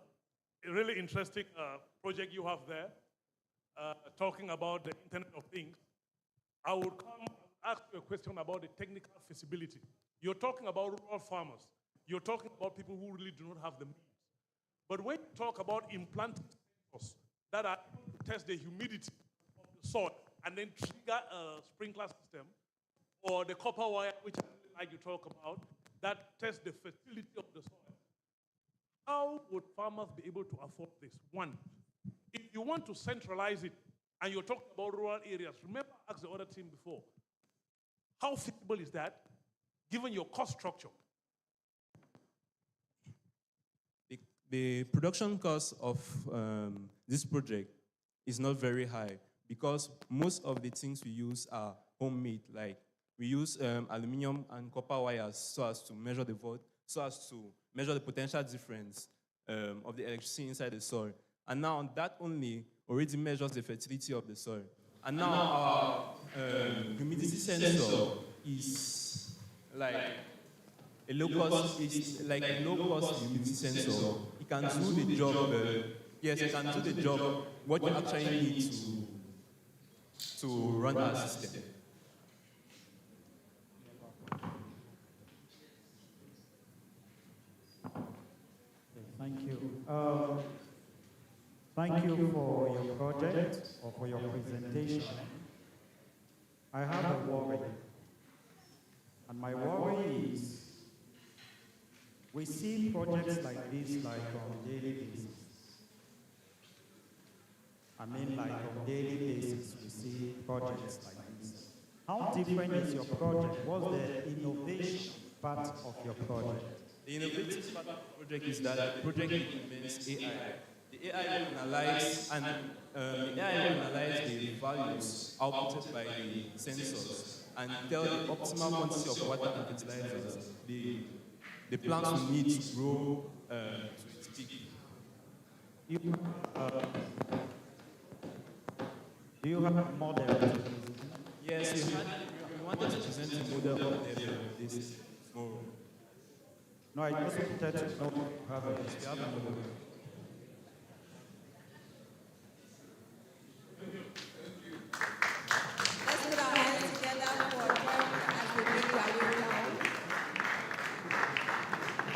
really interesting project you have there, talking about the Internet of Things. I would ask you a question about the technical feasibility. You're talking about rural farmers. You're talking about people who really do not have the means. But when you talk about implanting sensors that are able to test the humidity of the soil and then trigger a sprinkler system, or the copper wire, which like you talk about, that tests the fertility of the soil, how would farmers be able to afford this? One, if you want to centralize it, and you're talking about rural areas, remember I asked the other team before, how feasible is that, given your cost structure? The production cost of this project is not very high because most of the things we use are homemade. Like we use aluminum and copper wires so as to measure the potential difference of the electricity inside the soil. And now that only already measures the fertility of the soil. And now our humidity sensor is like a low-cost humidity sensor. It can do the job. Yes, it can do the job. What you actually need to run our system. Thank you. Thank you for your project or for your presentation. I have a worry. And my worry is We see projects like this like on daily basis. I mean like on daily basis we see projects like this. How different is your project? What's the innovation part of your project? The innovative part of the project is that the project implements AI. The AI will analyze and the AI will analyze the values outputted by the sensors and tell the optimal quantity of water and fertilizers the plants will need to grow to its peak. Do you have a model? Yes, we wanted to present a model of this tomorrow. No, I just wanted to know if you have a model. Let's put our hands together for them as we make our way down.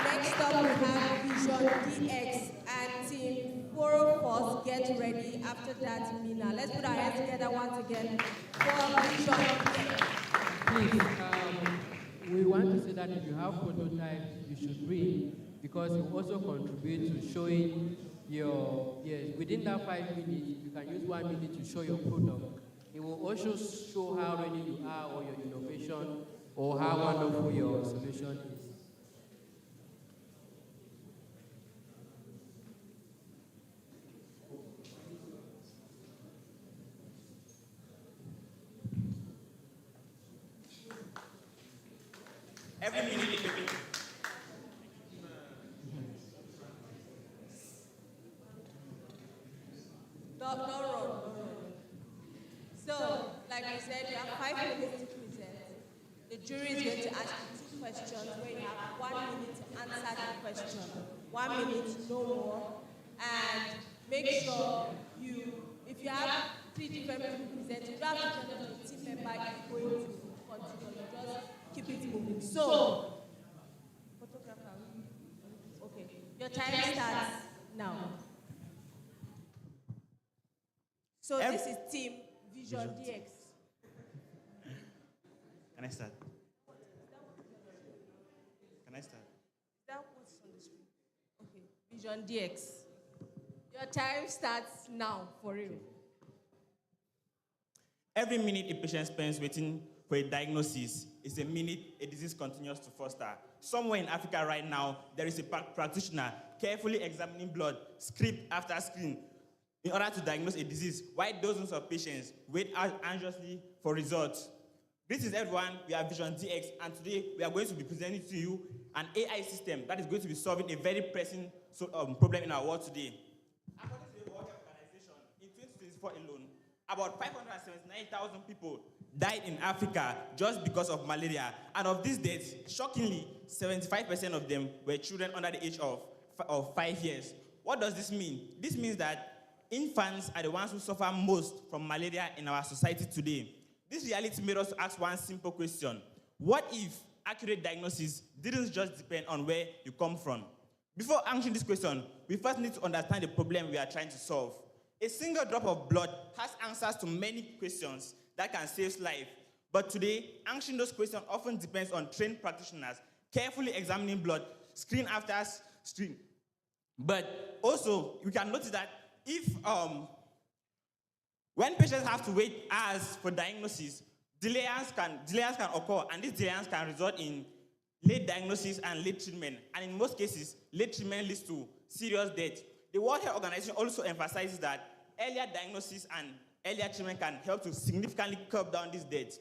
Next up, we have Vision DX and Team 404. Get ready. After that, Mina. Let's put our hands together once again for Vision DX. Please, we want to say that if you have prototypes, you should bring, because it will also contribute to showing your, yes, within that 5 minutes, you can use 1 minute to show your product. It will also show how ready you are or your innovation or how wonderful your solution is. Every minute. Don't run. So, like I said, you have 5 minutes to present. The jury is going to ask you 2 questions where you have 1 minute to answer the question. 1 minute, no more. And make sure if you have 3 different people presenting, you don't have to tell the team member is going to continue. Just keep it moving. So, photographer, okay. Your time starts now. So this is Team Vision DX. Can I start? Can I start? That what's on the screen. Okay. Vision DX. Your time starts now, for real. Every minute a patient spends waiting for a diagnosis is a minute a disease continues to foster. Somewhere in Africa right now, there is a practitioner carefully examining blood, script after screen, in order to diagnose a disease, while dozens of patients wait anxiously for results. This is everyone, we are Vision DX, and today we are going to be presenting to you an AI system that is going to be solving a very pressing problem in our world today. According to the World Health Organization, in 2024 alone, about 579,000 people died in Africa just because of malaria. And of these deaths, shockingly, 75% of them were children under the age of 5 years. What does this mean? This means that infants are the ones who suffer most from malaria in our society today. This reality made us ask one simple question. What if accurate diagnosis didn't just depend on where you come from? Before answering this question, we first need to understand the problem we are trying to solve. A single drop of blood has answers to many questions that can save lives. But today, answering those questions often depends on trained practitioners carefully examining blood, screen after screen. But also, we can notice that when patients have to wait hours for diagnosis, delays can occur, and these delays can result in late diagnosis and late treatment. And in most cases, late treatment leads to serious death. The World Health Organization also emphasizes that earlier diagnosis and earlier treatment can help to significantly curb down these deaths.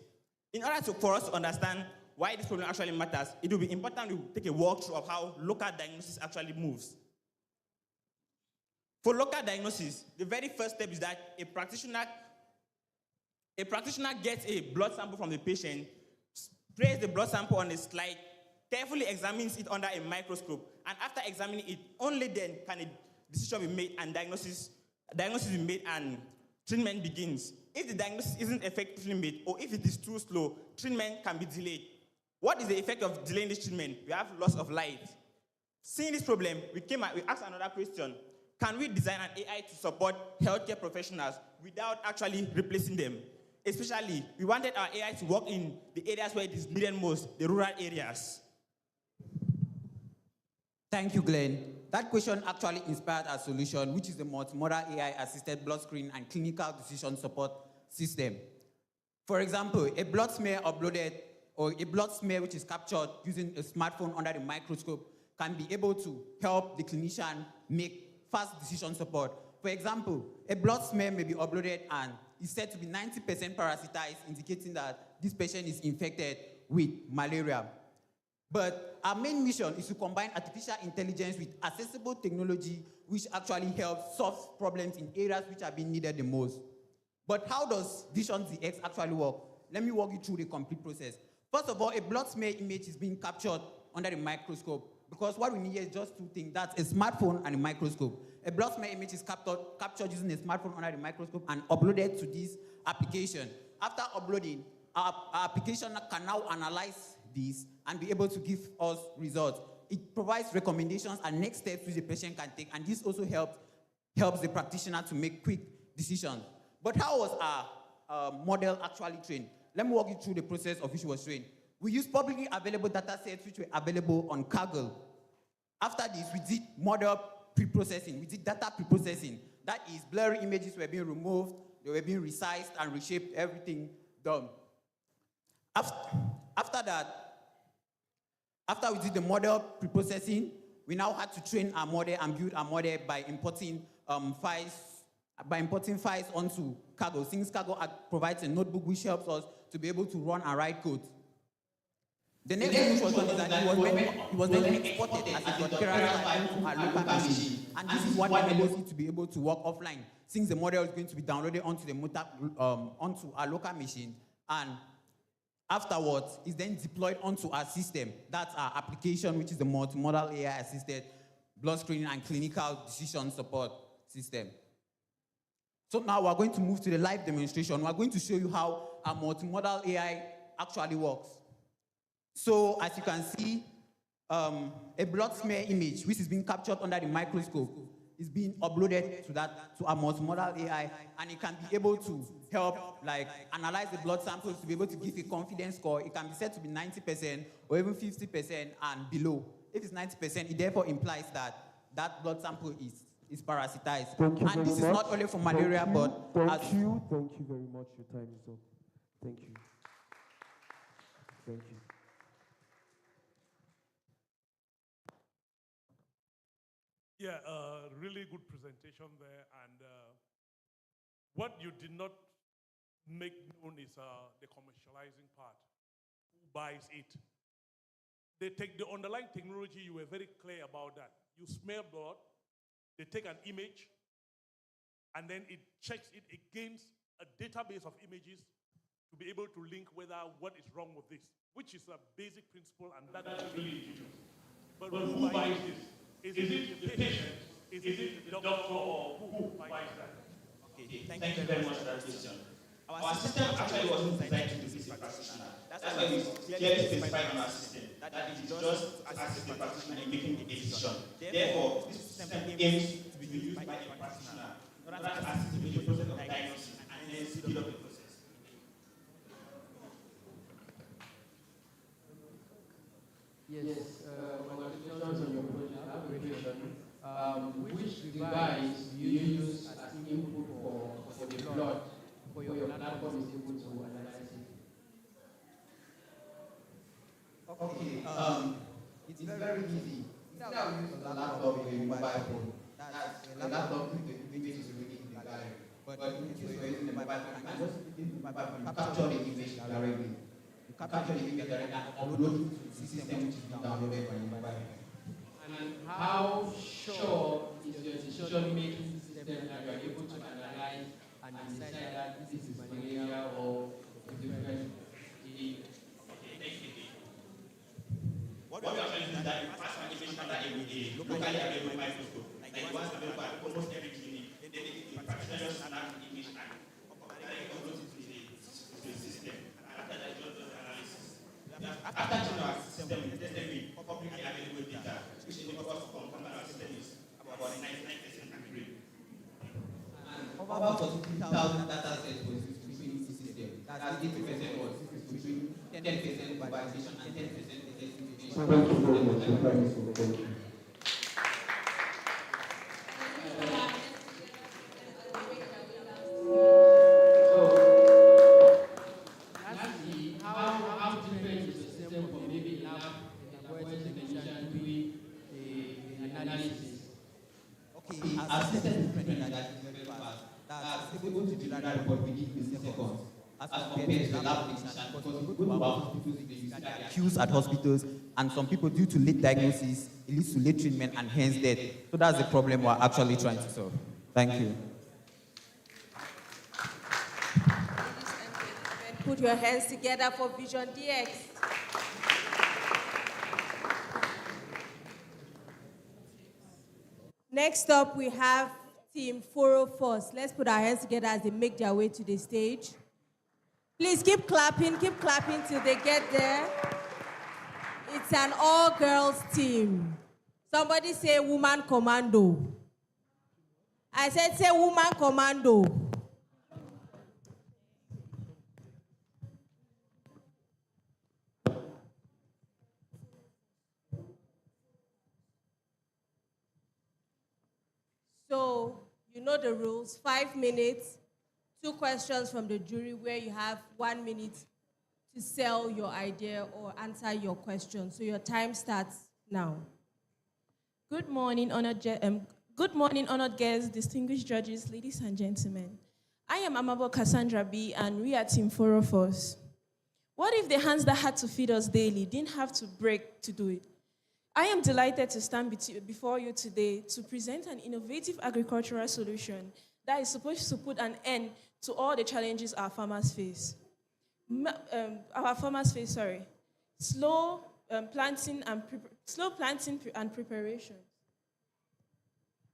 In order for us to understand why this problem actually matters, it will be important to take a walkthrough of how local diagnosis actually moves. For local diagnosis, the very first step is that a practitioner gets a blood sample from the patient, sprays the blood sample on a slide, carefully examines it under a microscope, and after examining it, only then can a decision be made and diagnosis be made and treatment begins. If the diagnosis isn't effectively made, or if it is too slow, treatment can be delayed. What is the effect of delaying this treatment? We have loss of life. Seeing this problem, we asked another question. Can we design an AI to support healthcare professionals without actually replacing them? Especially, we wanted our AI to work in the areas where it is needed most, the rural areas. Thank you, Glenn. That question actually inspired our solution, which is the multimodal AI-assisted blood screening and clinical decision support system. For example, a blood smear uploaded or a blood smear which is captured using a smartphone under the microscope can be able to help the clinician make fast decision support. For example, a blood smear may be uploaded and is said to be 90% parasitized, indicating that this patient is infected with malaria. But our main mission is to combine artificial intelligence with accessible technology, which actually helps solve problems in areas which are being needed the most. But how does Vision DX actually work? Let me walk you through the complete process. First of all, a blood smear image is being captured under the microscope, because what we need here is just two things. That's a smartphone and a microscope. A blood smear image is captured using a smartphone under the microscope and uploaded to this application. After uploading, our application can now analyze this and be able to give us results. It provides recommendations and next steps which the patient can take, and this also helps the practitioner to make quick decisions. But how was our model actually trained? Let me walk you through the process of which it was trained. We used publicly available data sets which were available on Kaggle. After this, we did model pre-processing. We did data pre-processing. That is, blurry images were being removed, they were being resized and reshaped, everything done. After that, after we did the model pre-processing, we now had to train our model and build our model by importing files onto Kaggle. Since Kaggle provides a notebook which helps us to be able to run and write code. The next thing which was done is that it was then exported as a .terra file to our local machine. And this is what enables it to be able to work offline, since the model is going to be downloaded onto our local machine. And afterwards, it's then deployed onto our system. That's our application, which is the multimodal AI-assisted blood screening and clinical decision support system. So now we're going to move to the live demonstration. We're going to show you how our multimodal AI actually works. So as you can see, a blood smear image, which is being captured under the microscope, is being uploaded to our multimodal AI, and it can be able to help analyze the blood samples to be able to give a confidence score. It can be said to be 90% or even 50% and below. If it's 90%, it therefore implies that that blood sample is parasitized. And this is not only for malaria, but thank you very much. Your time is up. Thank you. Thank you. Yeah, really good presentation there. And what you did not make known is the commercializing part. Who buys it? They take the underlying technology, you were very clear about that. You smear blood, they take an image, and then it checks it against a database of images to be able to link whether what is wrong with this, which is a basic principle, and that is really digital. But who buys this? Is it the patient? Is it the doctor, or who buys that? Okay, thank you very much for that question. Our system actually wasn't designed to do this for practitioner. That's why we clearly specified on our system that it is just to assist the practitioner in making a decision. Therefore, this system aims to be used by a practitioner in order to assist in the process of diagnosis and then speed up the process. Yes, congratulations on your project application. Which device you use as input for the blood for your platform is able to analyze it? Okay, it's very easy. Now we use a laptop or a mobile phone. That's a laptop with the image is already in the gallery. But in case you're using the mobile phone, you can just use the mobile phone, capture the image directly. You capture the image directly and upload it to the system which is being downloaded by your mobile phone. And how sure is your decision-making system that you are able to analyze and decide that this is malaria or different? What we actually do is that we pass an image under a locally available microscope, like the ones available at almost every clinic. Then the practitioner just snap the image and upload it to the system. And after that, it just does the analysis. After checking our system, we tested with publicly available data, which enables us to confirm that our system is about 99% accurate. Over 43,000 data sets was used to train the system. That's 80% was used to train 10% validation and 10% testing. Thank you very much. Thank you. avoid intervention doing the analysis. Okay, our system is training that is very fast. That's able to generate report within seconds. As compared to the lab technician, because if you go to our hospitals, you see that there are queues at hospitals, and some people, due to late diagnosis, it leads to late treatment and hence death. So that's the problem we're actually trying to solve. Thank you. Put your hands together for Vision DX. Next up, we have Team 404. Let's put our hands together as they make their way to the stage. Please keep clapping till they get there. It's an all-girls team. Somebody say woman commando. I said say woman commando. So, you know the rules. 5 minutes, 2 questions from the jury where you have 1 minute to sell your idea or answer your question. So your time starts now. Good morning, honored guests, distinguished judges, ladies and gentlemen. I am Amabo Cassandra B, and we are Team 404. What if the hands that had to feed us daily didn't have to break to do it? I am delighted to stand before you today to present an innovative agricultural solution that is supposed to put an end to all the challenges our farmers face. Slow planting and preparation.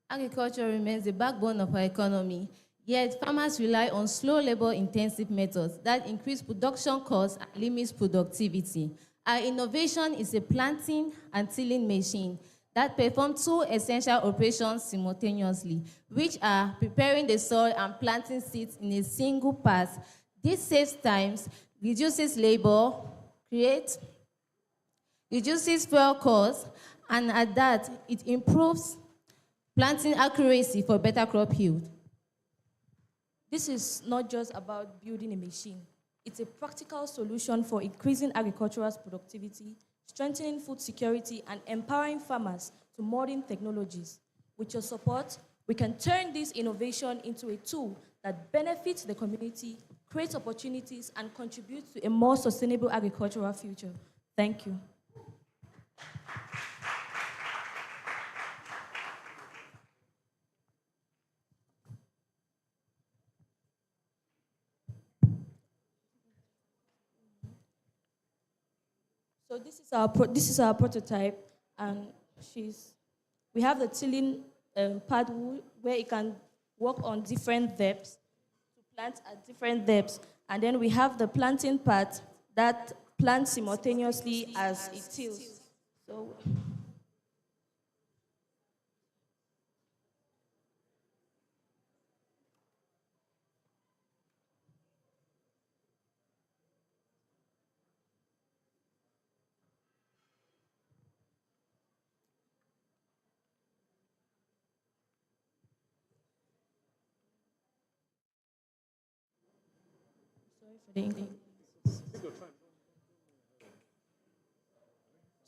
Agriculture remains the backbone of our economy, yet farmers rely on slow labor-intensive methods that increase production costs and limit productivity. Our innovation is a planting and tilling machine that performs 2 essential operations simultaneously, which are preparing the soil and planting seeds in a single pass. This saves time, reduces labor, reduces fuel costs, and at that, it improves planting accuracy for better crop yield. This is not just about building a machine. It's a practical solution for increasing agricultural productivity, strengthening food security, and empowering farmers to modern technologies. With your support, we can turn this innovation into a tool that benefits the community, creates opportunities, and contributes to a more sustainable agricultural future. Thank you. So this is our prototype, and we have the tilling pad where it can work on different depths, to plant at different depths, and then we have the planting part that plants simultaneously as it tills. So.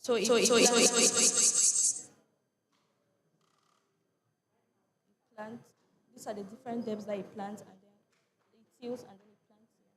So it plants, these are the different depths that it plants, and then it tills, and then it plants here.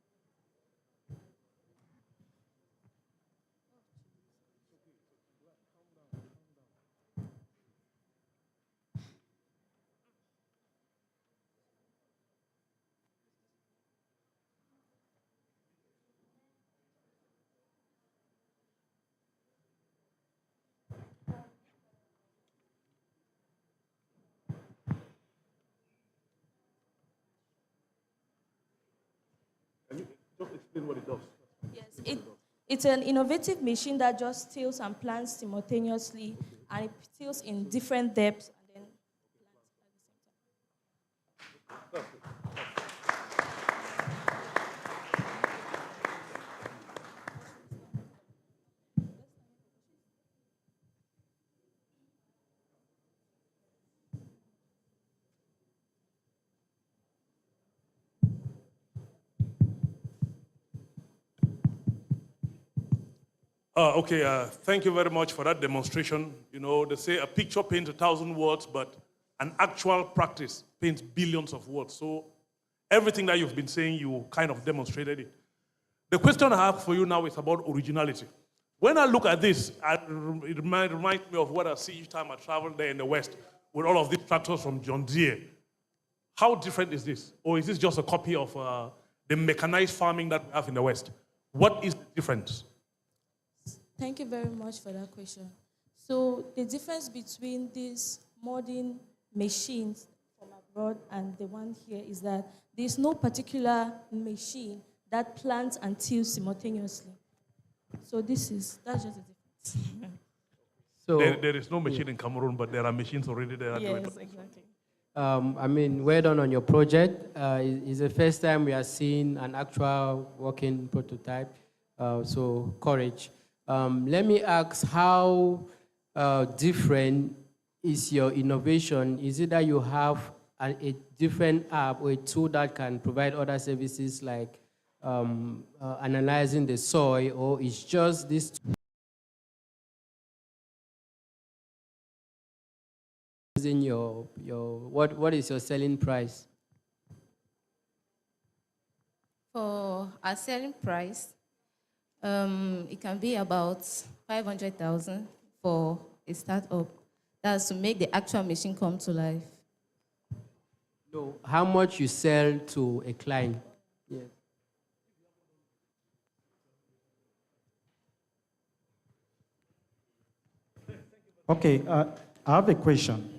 Can you just explain what it does? Yes, it's an innovative machine that just tills and plants simultaneously, and it tills in different depths, and then plants at the same time. Thank you very much for that demonstration. You know, they say a picture paints 1,000 words, but an actual practice paints billions of words. So everything that you've been saying, you kind of demonstrated it. The question I have for you now is about originality. When I look at this, it reminds me of what I see each time I travel there in the West with all of these tractors from John Deere. How different is this? Or is this just a copy of the mechanized farming that we have in the West? What is the difference? Thank you very much for that question. So the difference between these modern machines from abroad and the one here is that there's no particular machine that plants and tills simultaneously. So that's just the difference. So there is no machine in Cameroon, but there are machines already there. Yes, exactly. Well done on your project. It's the first time we are seeing an actual working prototype, so courage. Let me ask, how different is your innovation? Is it that you have a different app or a tool that can provide other services like analyzing the soil, or it's just this in what is your selling price? For our selling price, it can be about 500,000 for a startup. That's to make the actual machine come to life. No, how much you sell to a client? Yes. Okay, I have a question.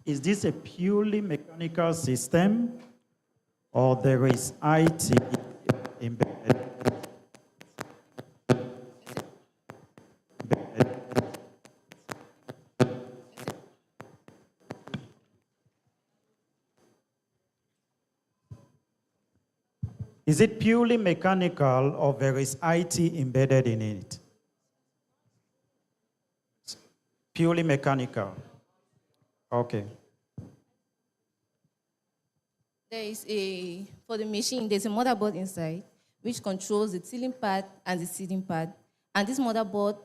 Is this a purely mechanical system, or there is IT embedded? Is it purely mechanical, or there is IT embedded in it? Purely mechanical. Okay. For the machine, there's a motherboard inside which controls the tilling pad and the seeding pad. And this motherboard,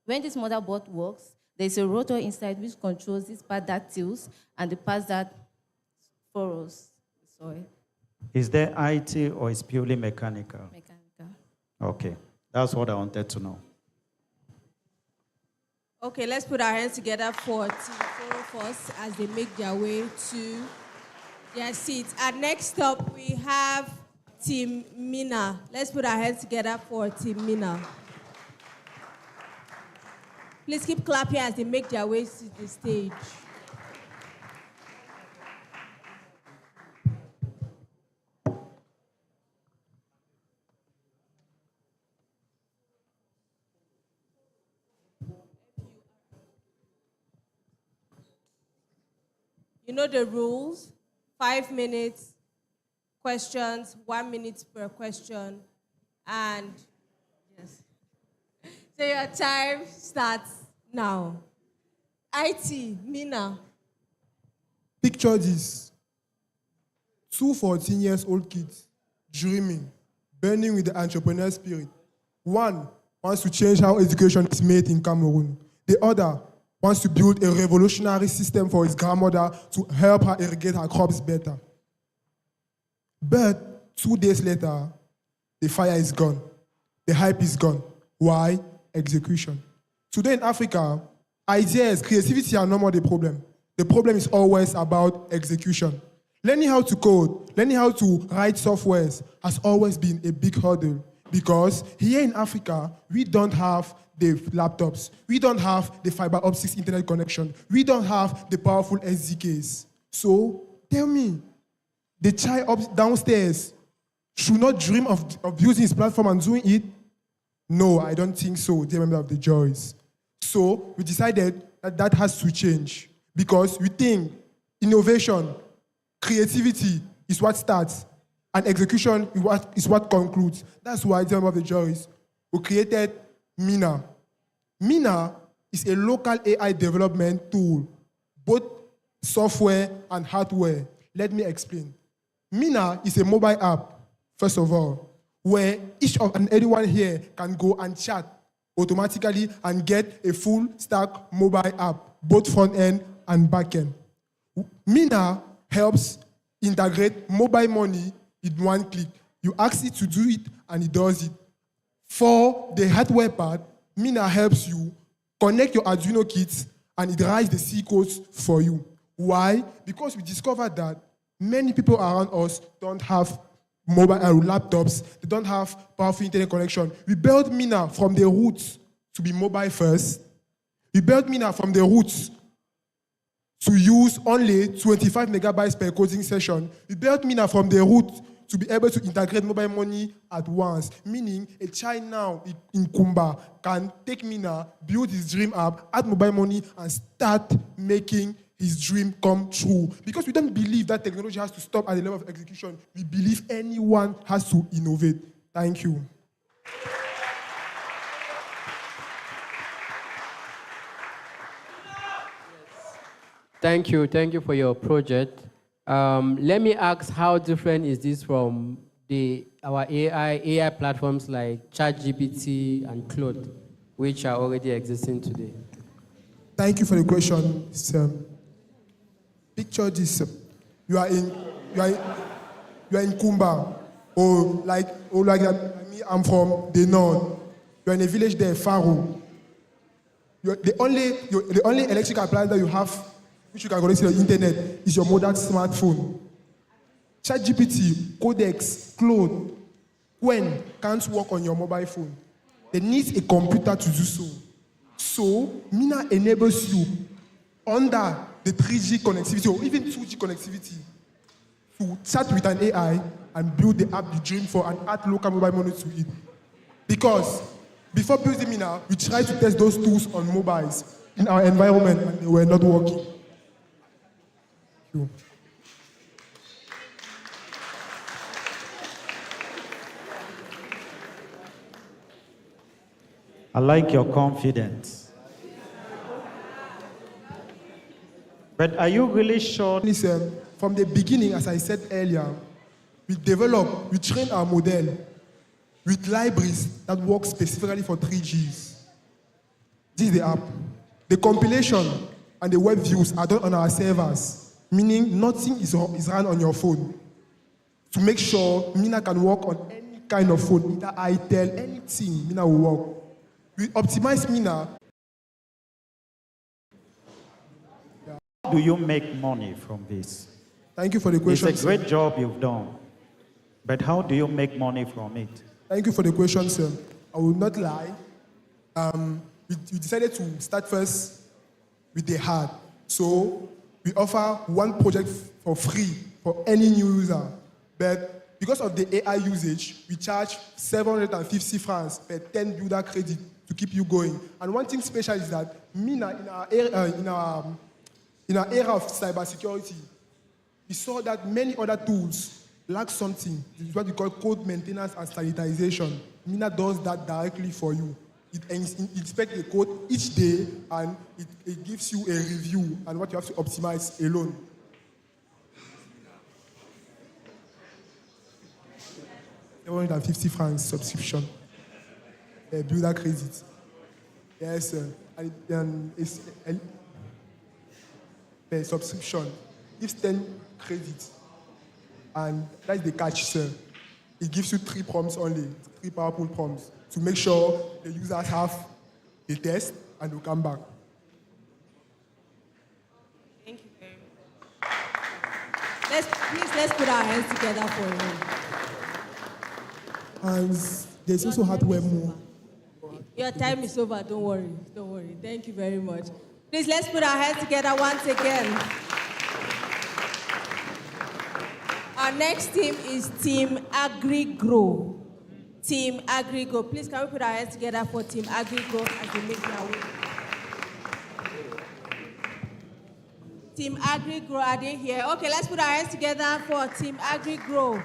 when this motherboard works, there's a rotor inside which controls this part that tills and the parts that furrows the soil. Is there IT, or is purely mechanical? Mechanical. Okay, that's what I wanted to know. Okay, let's put our hands together for Team Force as they make their way to their seats. And next up, we have Team Mina. Let's put our hands together for Team Mina. Please keep clapping as they make their way to the stage. You know the rules. 5 minutes, questions, 1 minute per question. And yes. So your time starts now. IT, Mina. Picture this. 2 14-year-old kids dreaming, burning with the entrepreneur spirit. One wants to change how education is made in Cameroon. The other wants to build a revolutionary system for his grandmother to help her irrigate her crops better. But 2 days later, the fire is gone. The hype is gone. Why? Execution. Today in Africa, ideas, creativity are no more the problem. The problem is always about execution. Learning how to code, learning how to write softwares has always been a big hurdle because here in Africa, we don't have the laptops. We don't have the fiber optics internet connection. We don't have the powerful SDKs. So tell me, the child up downstairs should not dream of using his platform and doing it? No, I don't think so, dear member of the juries. So we decided that has to change because we think innovation, creativity is what starts and execution is what concludes. That's why, dear member of the juries, we created Mina. Mina is a local AI development tool, both software and hardware. Let me explain. Mina is a mobile app, first of all, where each and everyone here can go and chat automatically and get a full stack mobile app, both front end and back end. Mina helps integrate mobile money in one click. You ask it to do it and it does it. For the hardware part, Mina helps you connect your Arduino kits and it writes the C codes for you. Why? Because we discovered that many people around us don't have mobile laptops, they don't have powerful internet connection. We built Mina from the roots to be mobile first. We built Mina from the roots to use only 25 megabytes per coding session. We built Mina from the root to be able to integrate mobile money at once, meaning a child now in Kumba can take Mina, build his dream app, add mobile money, and start making his dream come true. Because we don't believe that technology has to stop at the level of execution. We believe anyone has to innovate. Thank you. Thank you for your project. Let me ask, how different is this from our AI platforms like ChatGPT and Claude, which are already existing today? Thank you for the question, sir. Picture this: you are in Kumba, or like me, I'm from the north. You're in a village there, Faro. The only electric appliance that you have, which you can connect to the internet, is your modern smartphone. ChatGPT, Codex, Claude, Qwen can't work on your mobile phone. They need a computer to do so. So, Mina enables you under the 3G connectivity or even 2G connectivity to chat with an AI and build the app you dream for and add local mobile money to it. Because before building Mina, we tried to test those tools on mobiles in our environment and they were not working. Thank you. I like your confidence. But are you really sure? Listen, from the beginning, as I said earlier, we train our model with libraries that work specifically for 3Gs. This is the app. The compilation and the web views are done on our servers, meaning nothing is run on your phone. To make sure Mina can work on any kind of phone, either ITEL, anything, Mina will work. We optimize Mina. How do you make money from this? Thank you for the question. It's a great job you've done. But how do you make money from it? Thank you for the question, sir. I will not lie. We decided to start first with the hard. So we offer one project for free for any new user. But because of the AI usage, we charge 750 francs per 10 builder credit to keep you going. And one thing special is that Mina, in our era of cybersecurity, we saw that many other tools lack something. This is what we call code maintenance and sanitization. Mina does that directly for you. It inspects the code each day and it gives you a review and what you have to optimize alone. $150 subscription. Builder credit. Yes, sir. And it's a subscription. Gives 10 credits. And that's the catch, sir. It gives you 3 prompts only, 3 powerful prompts, to make sure the users have the test and will come back. Thank you very much. Let's put our hands together for him. And there's also hardware more. Your time is over, don't worry. Thank you very much. Please, let's put our hands together once again. Our next team is Team AgriGrow. Team AgriGrow. Please, can we put our hands together for Team AgriGrow as they make their way? Team AgriGrow, are they here? Okay, let's put our hands together for Team AgriGrow.